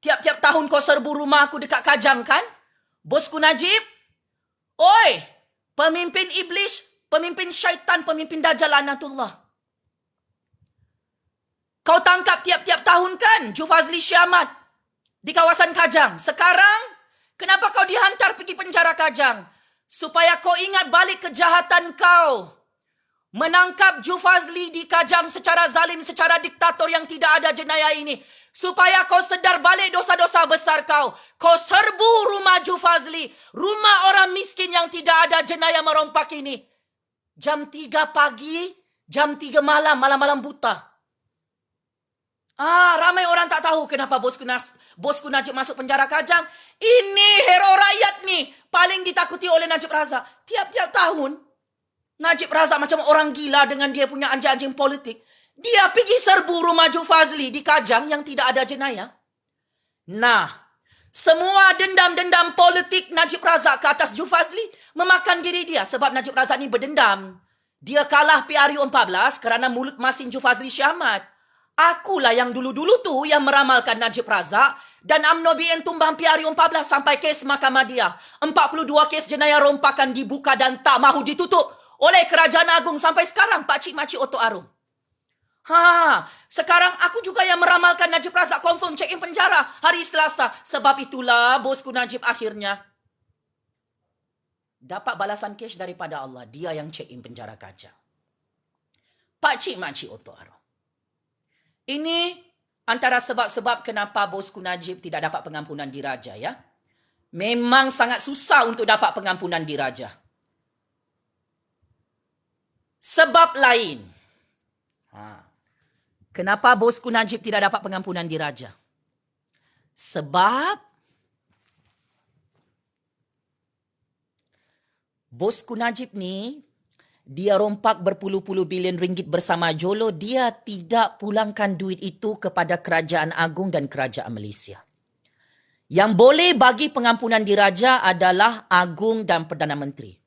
Speaker 1: Tiap-tiap tahun kau serbu rumah aku dekat Kajang kan? Bosku Najib? Oi, pemimpin iblis, pemimpin syaitan, pemimpin Dajjal lanatullah. Kau tangkap tiap-tiap tahun kan Jufazli Syahmad di kawasan Kajang. Sekarang kenapa kau dihantar pergi penjara Kajang? Supaya kau ingat balik kejahatan kau. Menangkap Jufazli di Kajang secara zalim, secara diktator yang tidak ada jenayah ini. Supaya kau sedar balik dosa-dosa besar kau. Kau serbu rumah Jufazli. Rumah orang miskin yang tidak ada jenayah merompak ini. Jam 3 pagi, jam 3 malam, malam-malam buta. Ramai orang tak tahu kenapa bosku Najib masuk penjara Kajang. Ini hero rakyat nih. Paling ditakuti oleh Najib Razak. Tiap-tiap tahun, Najib Razak macam orang gila dengan dia punya anjing-anjing politik. Dia pergi serbu rumah Jufazli di Kajang yang tidak ada jenayah. Nah, semua dendam-dendam politik Najib Razak ke atas Jufazli memakan diri dia. Sebab Najib Razak ni berdendam. Dia kalah PRU 14 kerana mulut masin Jufazli Syahmad. Akulah yang dulu-dulu tu yang meramalkan Najib Razak dan UMNO BN tumbang PRU 14 sampai kes mahkamah dia. 42 kes jenayah rompakan dibuka dan tak mahu ditutup oleh Kerajaan Agung sampai sekarang, Pak Cik Makcik Oto Arung. Sekarang aku juga yang meramalkan Najib Razak confirm check in penjara hari Selasa. Sebab itulah bosku Najib akhirnya dapat balasan cash daripada Allah. Dia yang check in penjara kaca. Pak Cik Makcik Oto Arung. Ini antara sebab-sebab kenapa bosku Najib tidak dapat pengampunan diraja ya. Memang sangat susah untuk dapat pengampunan diraja. Sebab lain. Kenapa bosku Najib tidak dapat pengampunan diraja? Sebab bosku Najib ni, dia rompak berpuluh-puluh bilion ringgit bersama Jolo, dia tidak pulangkan duit itu kepada Kerajaan Agung dan Kerajaan Malaysia. Yang boleh bagi pengampunan diraja adalah Agung dan Perdana Menteri.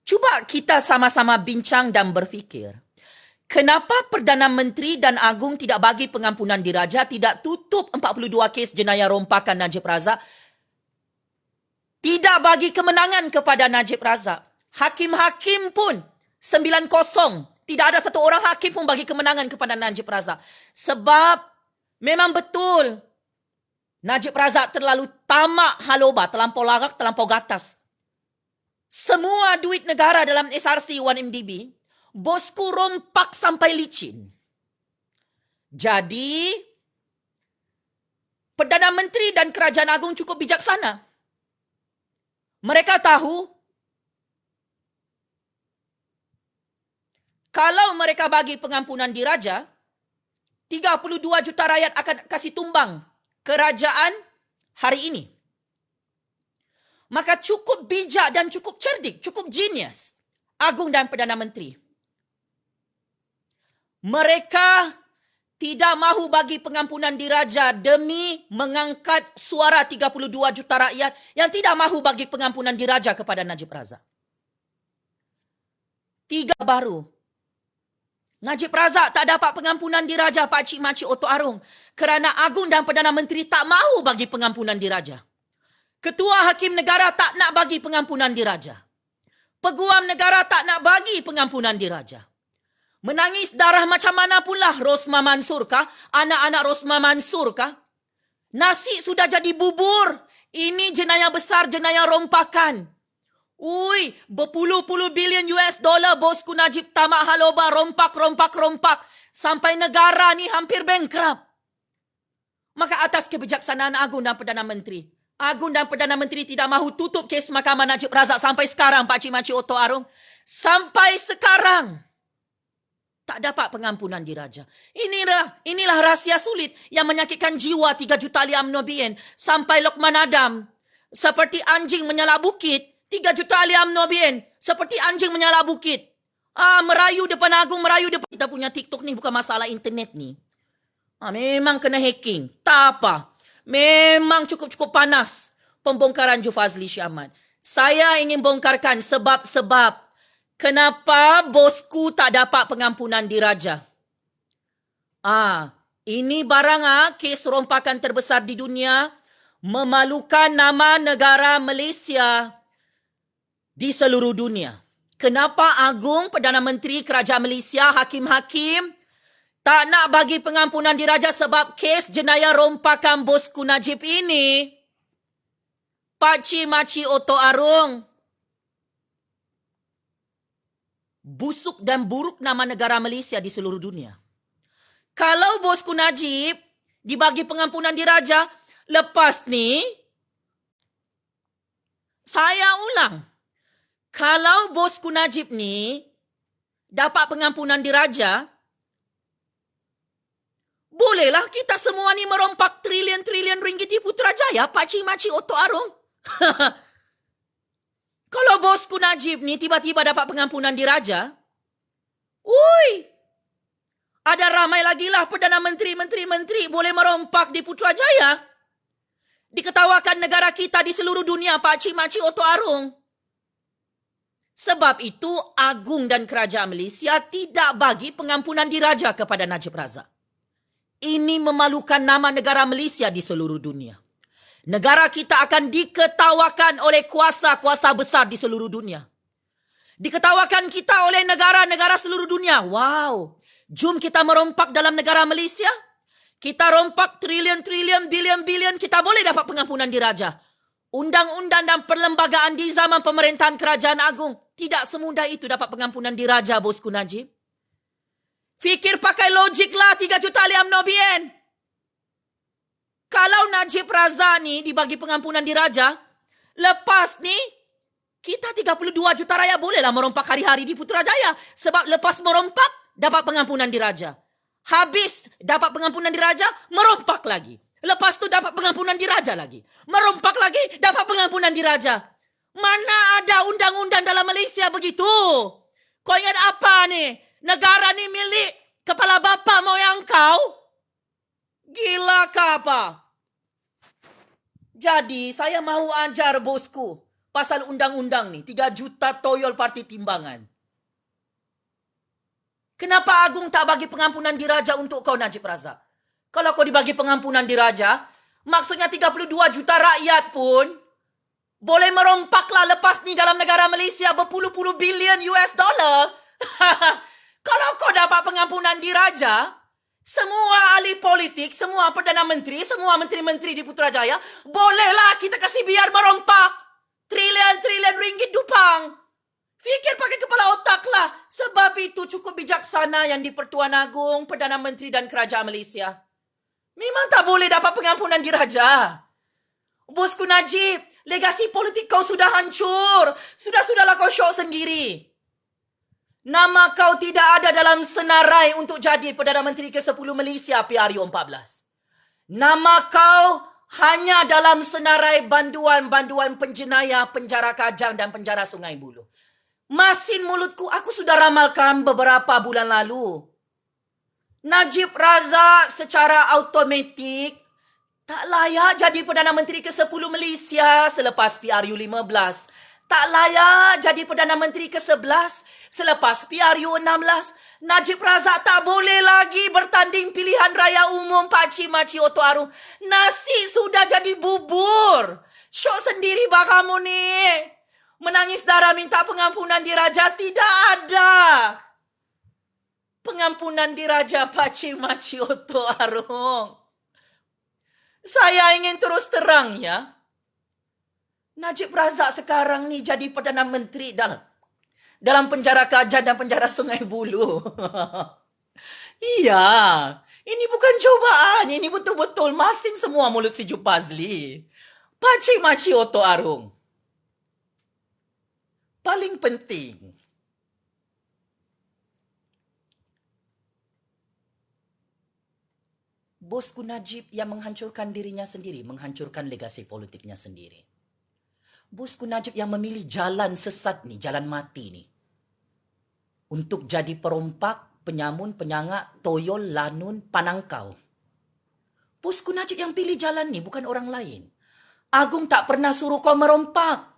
Speaker 1: Cuba kita sama-sama bincang dan berfikir. Kenapa Perdana Menteri dan Agung tidak bagi pengampunan diraja, tidak tutup 42 kes jenayah rompakan Najib Razak, tidak bagi kemenangan kepada Najib Razak. Hakim-hakim pun 9-0. Tidak ada satu orang hakim pun bagi kemenangan kepada Najib Razak. Sebab memang betul Najib Razak terlalu tamak haloba, terlampau larak, terlampau gatas. Semua duit negara dalam SRC 1MDB, bosku rompak sampai licin. Jadi, Perdana Menteri dan Kerajaan Agung cukup bijaksana. Mereka tahu, kalau mereka bagi pengampunan diraja, 32 juta rakyat akan kasih tumbang kerajaan hari ini. Maka cukup bijak dan cukup cerdik, cukup genius Agung dan Perdana Menteri. Mereka tidak mahu bagi pengampunan diraja demi mengangkat suara 32 juta rakyat yang tidak mahu bagi pengampunan diraja kepada Najib Razak. 3 baru. Najib Razak tak dapat pengampunan diraja Pak Cik Makcik Oto Arung kerana Agung dan Perdana Menteri tak mahu bagi pengampunan diraja. Ketua Hakim Negara tak nak bagi pengampunan diraja. Peguam negara tak nak bagi pengampunan diraja. Menangis darah macam mana pula Rosma Mansur kah? Anak-anak Rosma Mansur kah? Nasi sudah jadi bubur. Ini jenayah besar, jenayah rompakan. Berpuluh-puluh bilion US dollar bosku Najib tamak haloba, rompak. Sampai negara ni hampir bankrupt. Maka atas kebijaksanaan Agung dan Perdana Menteri, Agung dan Perdana Menteri tidak mahu tutup kes Mahkamah Najib Razak sampai sekarang, Pak Cik Makcik Oto Arung. Sampai sekarang tak dapat pengampunan diraja. Inilah rahsia sulit yang menyakitkan jiwa 3 juta liam Nobien. Sampai Lokman Adam seperti anjing menyalak bukit. 3 juta liam Nobien seperti anjing menyalak bukit. Merayu depan Agung, merayu depan. Kita punya TikTok ni bukan masalah internet ni. Memang kena hacking. Tak apa. Memang cukup-cukup panas pembongkaran Jufazli Syahman. Saya ingin bongkarkan sebab-sebab kenapa bosku tak dapat pengampunan diraja. Ini barang kes rompakan terbesar di dunia, memalukan nama negara Malaysia di seluruh dunia. Kenapa Agung, Perdana Menteri, Kerajaan Malaysia, hakim-hakim tak nak bagi pengampunan diraja sebab kes jenayah rompakan bosku Najib ini? Pak Cik Makcik Oto Arung, busuk dan buruk nama negara Malaysia di seluruh dunia. Kalau bosku Najib dibagi pengampunan diraja, lepas ni, saya ulang. Kalau bosku Najib ni dapat pengampunan diraja, bolehlah kita semua ni merompak trilion-trilion ringgit di Putrajaya, Pak Cik Makcik Oto Arung. Kalau bosku Najib ni tiba-tiba dapat pengampunan diraja, ada ramai lagi lah Perdana Menteri boleh merompak di Putrajaya. Diketawakan negara kita di seluruh dunia, Pak Cik Makcik Oto Arung. Sebab itu Agung dan Kerajaan Malaysia tidak bagi pengampunan diraja kepada Najib Razak. Ini memalukan nama negara Malaysia di seluruh dunia. Negara kita akan diketawakan oleh kuasa-kuasa besar di seluruh dunia. Diketawakan kita oleh negara-negara seluruh dunia. Wow. Jom kita merompak dalam negara Malaysia. Kita rompak triliun-triliun, bilion-bilion. Kita boleh dapat pengampunan diraja. Undang-undang dan perlembagaan di zaman pemerintahan kerajaan agung. Tidak semudah itu dapat pengampunan diraja, bosku Najib. Fikir pakai logik lah 3 juta Ali UMNO BN. Kalau Najib Razak ni dibagi pengampunan diraja, lepas ni kita 32 juta rakyat bolehlah merompak hari-hari di Putrajaya. Sebab lepas merompak, dapat pengampunan diraja. Habis dapat pengampunan diraja, merompak lagi. Lepas tu dapat pengampunan diraja lagi. Merompak lagi, dapat pengampunan diraja. Mana ada undang-undang dalam Malaysia begitu? Kau ingat apa ni? Negara ni milik kepala bapa moyang kau? Gila ke apa? Jadi saya mahu ajar bosku pasal undang-undang ni. 3 juta toyol parti timbangan. Kenapa Agung tak bagi pengampunan diraja untuk kau, Najib Razak? Kalau kau dibagi pengampunan diraja, maksudnya 32 juta rakyat pun boleh merompaklah lepas ni dalam negara Malaysia berpuluh-puluh bilion US dollar. Kalau kau dapat pengampunan diraja, semua ahli politik, semua Perdana Menteri, semua menteri-menteri di Putrajaya, bolehlah kita kasih biar merompak. Triliun-triliun ringgit dupang. Fikir pakai kepala otak lah. Sebab itu cukup bijaksana yang di Pertuan Agong, Perdana Menteri dan Kerajaan Malaysia. Memang tak boleh dapat pengampunan diraja. Bosku Najib, legasi politik kau sudah hancur. Sudah-sudahlah kau syok sendiri. Nama kau tidak ada dalam senarai untuk jadi Perdana Menteri ke-10 Malaysia PRU 14. Nama kau hanya dalam senarai banduan-banduan penjenayah penjara Kajang dan penjara Sungai Buloh. Masin mulutku, aku sudah ramalkan beberapa bulan lalu. Najib Razak secara automatik tak layak jadi Perdana Menteri ke-10 Malaysia selepas PRU 15. Tak layak jadi Perdana Menteri ke-11 selepas PRU 16. Najib Razak tak boleh lagi bertanding pilihan raya umum Pakcik Makcik Oto Arung. Nasi sudah jadi bubur. Syok sendiri bah kamu ni. Menangis darah minta pengampunan diraja tidak ada. Pengampunan diraja Pakcik Makcik Oto Arung. Saya ingin terus terang ya. Najib Razak sekarang ni jadi Perdana Menteri dalam penjara Kajang dan penjara Sungai Buloh. Iya, ini bukan cobaan, ini betul-betul masing semua mulut si Jupazli. Pakcik Makcik Oto Arung. Paling penting, bosku Najib yang menghancurkan dirinya sendiri, menghancurkan legasi politiknya sendiri. Bosku Najib yang memilih jalan sesat ni, jalan mati ni. Untuk jadi perompak, penyamun, penyangak, toyol, lanun, panangkau. Bosku Najib yang pilih jalan ni, bukan orang lain. Agung tak pernah suruh kau merompak.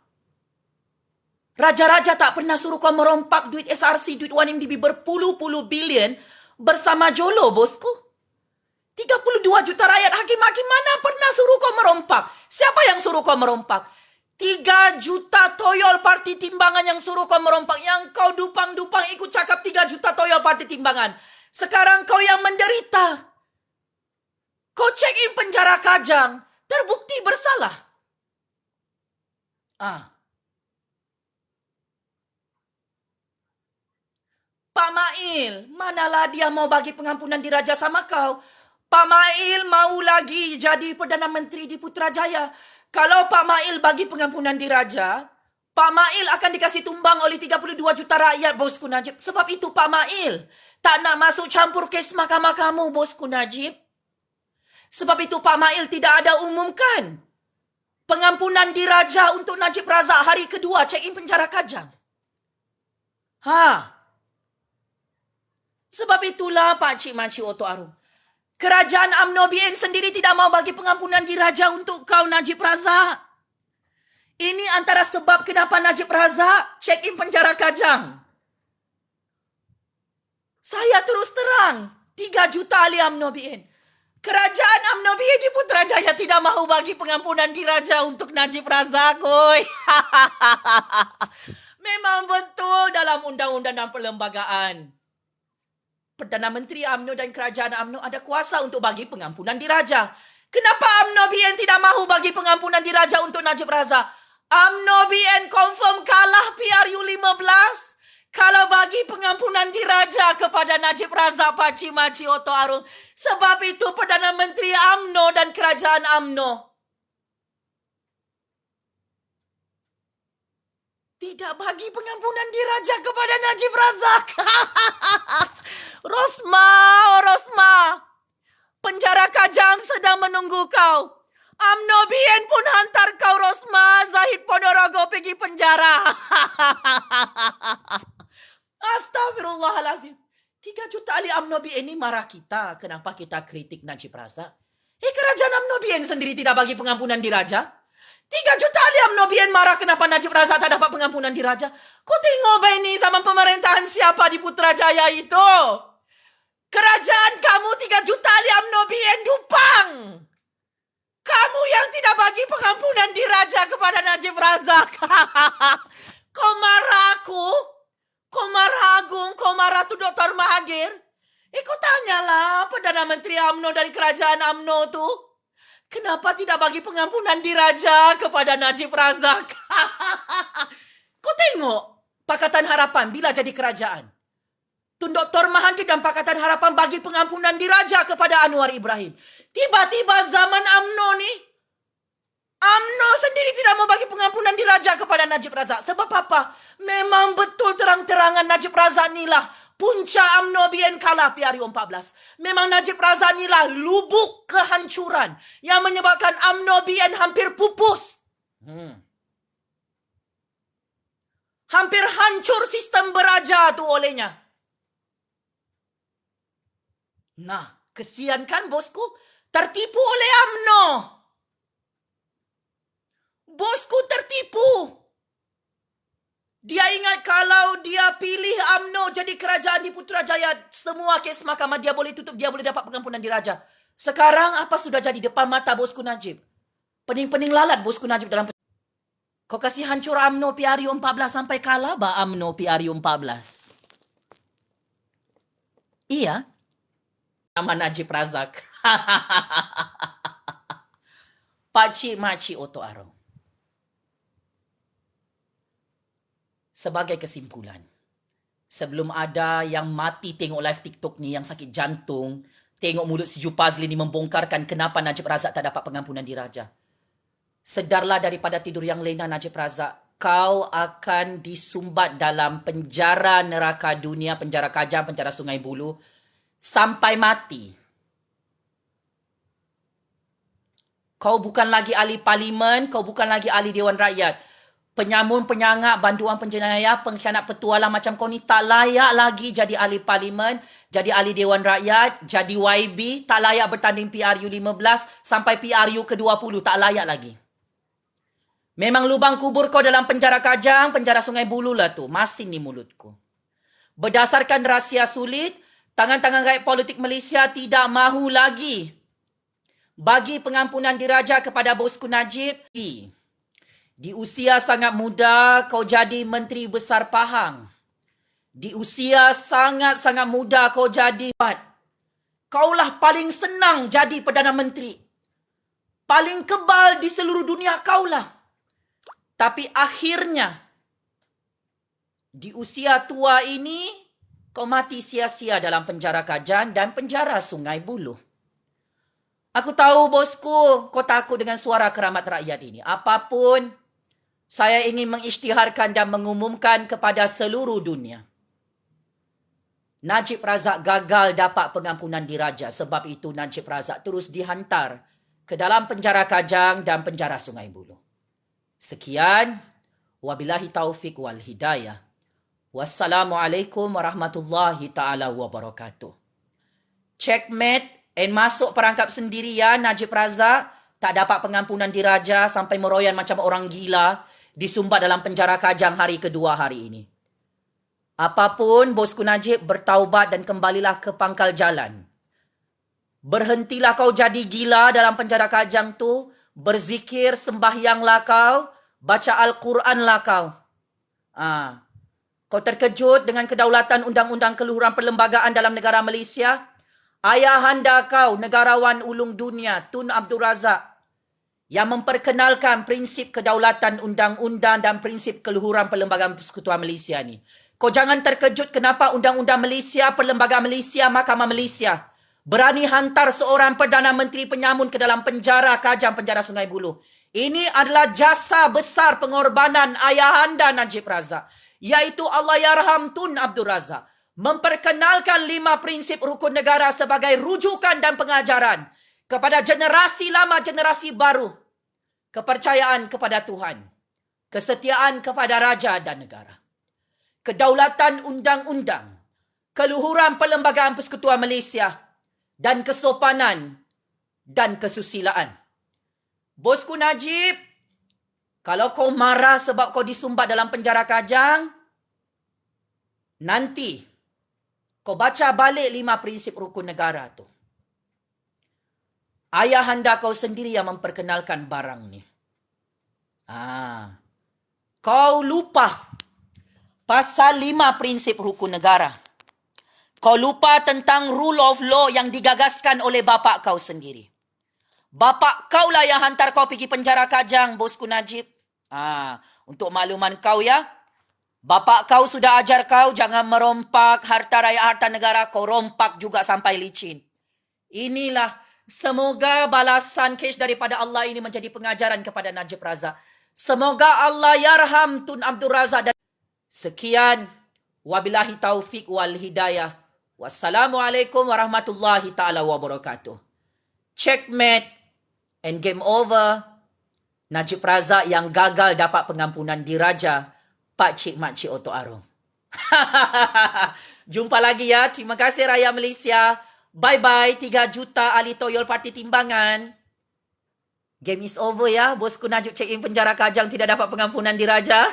Speaker 1: Raja-raja tak pernah suruh kau merompak duit SRC, duit 1MDB berpuluh-puluh bilion bersama Jolo, bosku. 32 juta rakyat hakim-hakim mana pernah suruh kau merompak? Siapa yang suruh kau merompak? 3 juta toyol parti timbangan yang suruh kau merompak. Yang kau dupang-dupang ikut cakap 3 juta toyol parti timbangan. Sekarang kau yang menderita. Kau check in penjara Kajang, terbukti bersalah. Pak Mail, manalah dia mau bagi pengampunan diraja sama kau? Pak Mail mau lagi jadi Perdana Menteri di Putrajaya. Kalau Pak Mail bagi pengampunan diraja, Pak Mail akan dikasih tumbang oleh 32 juta rakyat, bosku Najib. Sebab itu Pak Mail tak nak masuk campur kes mahkamah kamu, bosku Najib. Sebab itu Pak Mail tidak ada umumkan pengampunan diraja untuk Najib Razak hari kedua check-in penjara Kajang. Sebab itulah Pakcik Makcik Oto Arung. Kerajaan UMNO BN sendiri tidak mau bagi pengampunan diraja untuk kau, Najib Razak. Ini antara sebab kenapa Najib Razak check-in penjara Kajang. Saya terus terang, 3 juta ahli UMNO BN. Kerajaan UMNO BN di Putrajaya tidak mahu bagi pengampunan diraja untuk Najib Razak, oi. Memang betul dalam undang-undang dan perlembagaan. Perdana Menteri UMNO dan Kerajaan UMNO ada kuasa untuk bagi pengampunan diraja. Kenapa UMNO BN tidak mahu bagi pengampunan diraja untuk Najib Razak? UMNO BN confirm kalah PRU 15. Kalau bagi pengampunan diraja kepada Najib Razak, Pakcik Makcik Oto Arung. Sebab itu Perdana Menteri UMNO dan Kerajaan UMNO tidak bagi pengampunan diraja kepada Najib Razak. Rosma, oh Rosma. Penjara Kajang sedang menunggu kau. UMNO BN pun hantar kau Rosma Zahid Ponorogo pergi penjara. Astagfirullahalazim. 3 juta ahli UMNO BN ini marah kita. Kenapa kita kritik Najib Razak? Kerajaan UMNO BN sendiri tidak bagi pengampunan diraja. 3 juta ahli UMNO BN marah kenapa Najib Razak tak dapat pengampunan diraja. Kau tengok ini zaman pemerintahan siapa di Putrajaya itu? Kerajaan kamu 3 juta ahli UMNO BN dupang. Kamu yang tidak bagi pengampunan diraja kepada Najib Razak. Kau marah aku? Kau marah Agung? Kau marah tu Dr. Mahathir? Kau tanyalah Perdana Menteri UMNO dari Kerajaan UMNO tu. Kenapa tidak bagi pengampunan diraja kepada Najib Razak? Kau tengok Pakatan Harapan bila jadi kerajaan. Tun Dr. Mahathir dan Pakatan Harapan bagi pengampunan diraja kepada Anwar Ibrahim. Tiba-tiba zaman UMNO ni, UMNO sendiri tidak mau bagi pengampunan diraja kepada Najib Razak. Sebab apa? Memang betul terang-terangan Najib Razak ni lah punca UMNO BN kalah PRU 14. Memang Najib Razak ni lah lubuk kehancuran yang menyebabkan UMNO BN hampir pupus. Hampir hancur sistem beraja tu olehnya. Nah, kesian kan bosku? Tertipu oleh UMNO. Bosku tertipu. Dia ingat kalau dia pilih UMNO jadi kerajaan di Putrajaya, semua kes mahkamah dia boleh tutup, dia boleh dapat pengampunan diraja. Sekarang apa sudah jadi depan mata bosku Najib? Pening-pening lalat bosku Najib dalam... Kau kasih hancur UMNO PRU 14 sampai kalah bah UMNO PRU 14. Iya. Nama Najib Razak. Pakcik Makcik Oto Arung. Sebagai kesimpulan, sebelum ada yang mati tengok live TikTok ni, yang sakit jantung, tengok mulut si Jupazli ni membongkarkan kenapa Najib Razak tak dapat pengampunan diraja. Sedarlah daripada tidur yang lena Najib Razak. Kau akan disumbat dalam penjara neraka dunia, penjara Kajang, penjara Sungai Buloh, sampai mati. Kau bukan lagi ahli parlimen, kau bukan lagi ahli Dewan Rakyat. Penyamun, penyangak, banduan penjenayah, pengkhianat petualang macam kau ni tak layak lagi jadi ahli parlimen, jadi ahli Dewan Rakyat, jadi YB, tak layak bertanding PRU 15 sampai PRU ke-20, tak layak lagi. Memang lubang kubur kau dalam penjara Kajang, penjara Sungai Buloh lah tu, masin ni mulutku. Berdasarkan rahsia sulit, tangan-tangan gaib politik Malaysia tidak mahu lagi bagi pengampunan diraja kepada bosku Najib. Di usia sangat muda, kau jadi Menteri Besar Pahang. Di usia sangat-sangat muda, kau jadi... Kaulah paling senang jadi Perdana Menteri. Paling kebal di seluruh dunia kaulah. Tapi akhirnya, di usia tua ini, kau mati sia-sia dalam penjara Kajang dan penjara Sungai Buloh. Aku tahu bosku, kau takut dengan suara keramat rakyat ini. Apapun, saya ingin mengisytiharkan dan mengumumkan kepada seluruh dunia. Najib Razak gagal dapat pengampunan diraja. Sebab itu Najib Razak terus dihantar ke dalam penjara Kajang dan penjara Sungai Buloh. Sekian. Wabillahi taufik wal hidayah. Wassalamualaikum warahmatullahi ta'ala wabarakatuh. Checkmate and masuk perangkap sendiri ya Najib Razak. Tak dapat pengampunan diraja sampai meroyan macam orang gila. Disumbat dalam penjara Kajang hari kedua hari ini. Apapun bosku Najib, bertaubat dan kembalilah ke pangkal jalan. Berhentilah kau jadi gila dalam penjara Kajang tu. Berzikir, sembahyanglah kau. Baca Al-Quranlah kau. Kau terkejut dengan kedaulatan undang-undang keluhuran perlembagaan dalam negara Malaysia? Ayahanda kau, negarawan ulung dunia, Tun Abdul Razak, yang memperkenalkan prinsip kedaulatan undang-undang dan prinsip keluhuran perlembagaan persekutuan Malaysia ni. Kau jangan terkejut kenapa undang-undang Malaysia, perlembagaan Malaysia, Mahkamah Malaysia berani hantar seorang Perdana Menteri penyamun ke dalam penjara Kajang, penjara Sungai Buloh. Ini adalah jasa besar pengorbanan ayahanda Najib Razak, iaitu Allahyarham Tun Abdul Razak, memperkenalkan 5 prinsip rukun negara sebagai rujukan dan pengajaran kepada generasi lama, generasi baru. Kepercayaan kepada Tuhan, kesetiaan kepada raja dan negara, kedaulatan undang-undang, keluhuran perlembagaan persekutuan Malaysia, dan kesopanan dan kesusilaan. Bosku Najib, kalau kau marah sebab kau disumbat dalam penjara Kajang, nanti kau baca balik 5 prinsip rukun negara tu. Ayahanda kau sendiri yang memperkenalkan barang ni. Kau lupa pasal 5 prinsip rukun negara. Kau lupa tentang rule of law yang digagaskan oleh bapak kau sendiri. Bapak kau lah yang hantar kau pergi penjara Kajang, bosku Najib. Untuk makluman kau ya, bapak kau sudah ajar kau jangan merompak harta rakyat, harta negara. Kau rompak juga sampai licin. Inilah, semoga balasan kes daripada Allah ini menjadi pengajaran kepada Najib Razak. Semoga Allah yarham Tun Abdul Razak. Dan sekian, wabillahi taufik wal hidayah. Wassalamualaikum warahmatullahi ta'ala wabarakatuh. Checkmate and game over. Najib Razak yang gagal dapat pengampunan diraja Pakcik Makcik Oto Arong. Jumpa lagi ya. Terima kasih rakyat Malaysia. Bye-bye 3 juta ahli toyol parti timbangan. Game is over ya. Bosku Najib check in penjara Kajang tidak dapat pengampunan diraja.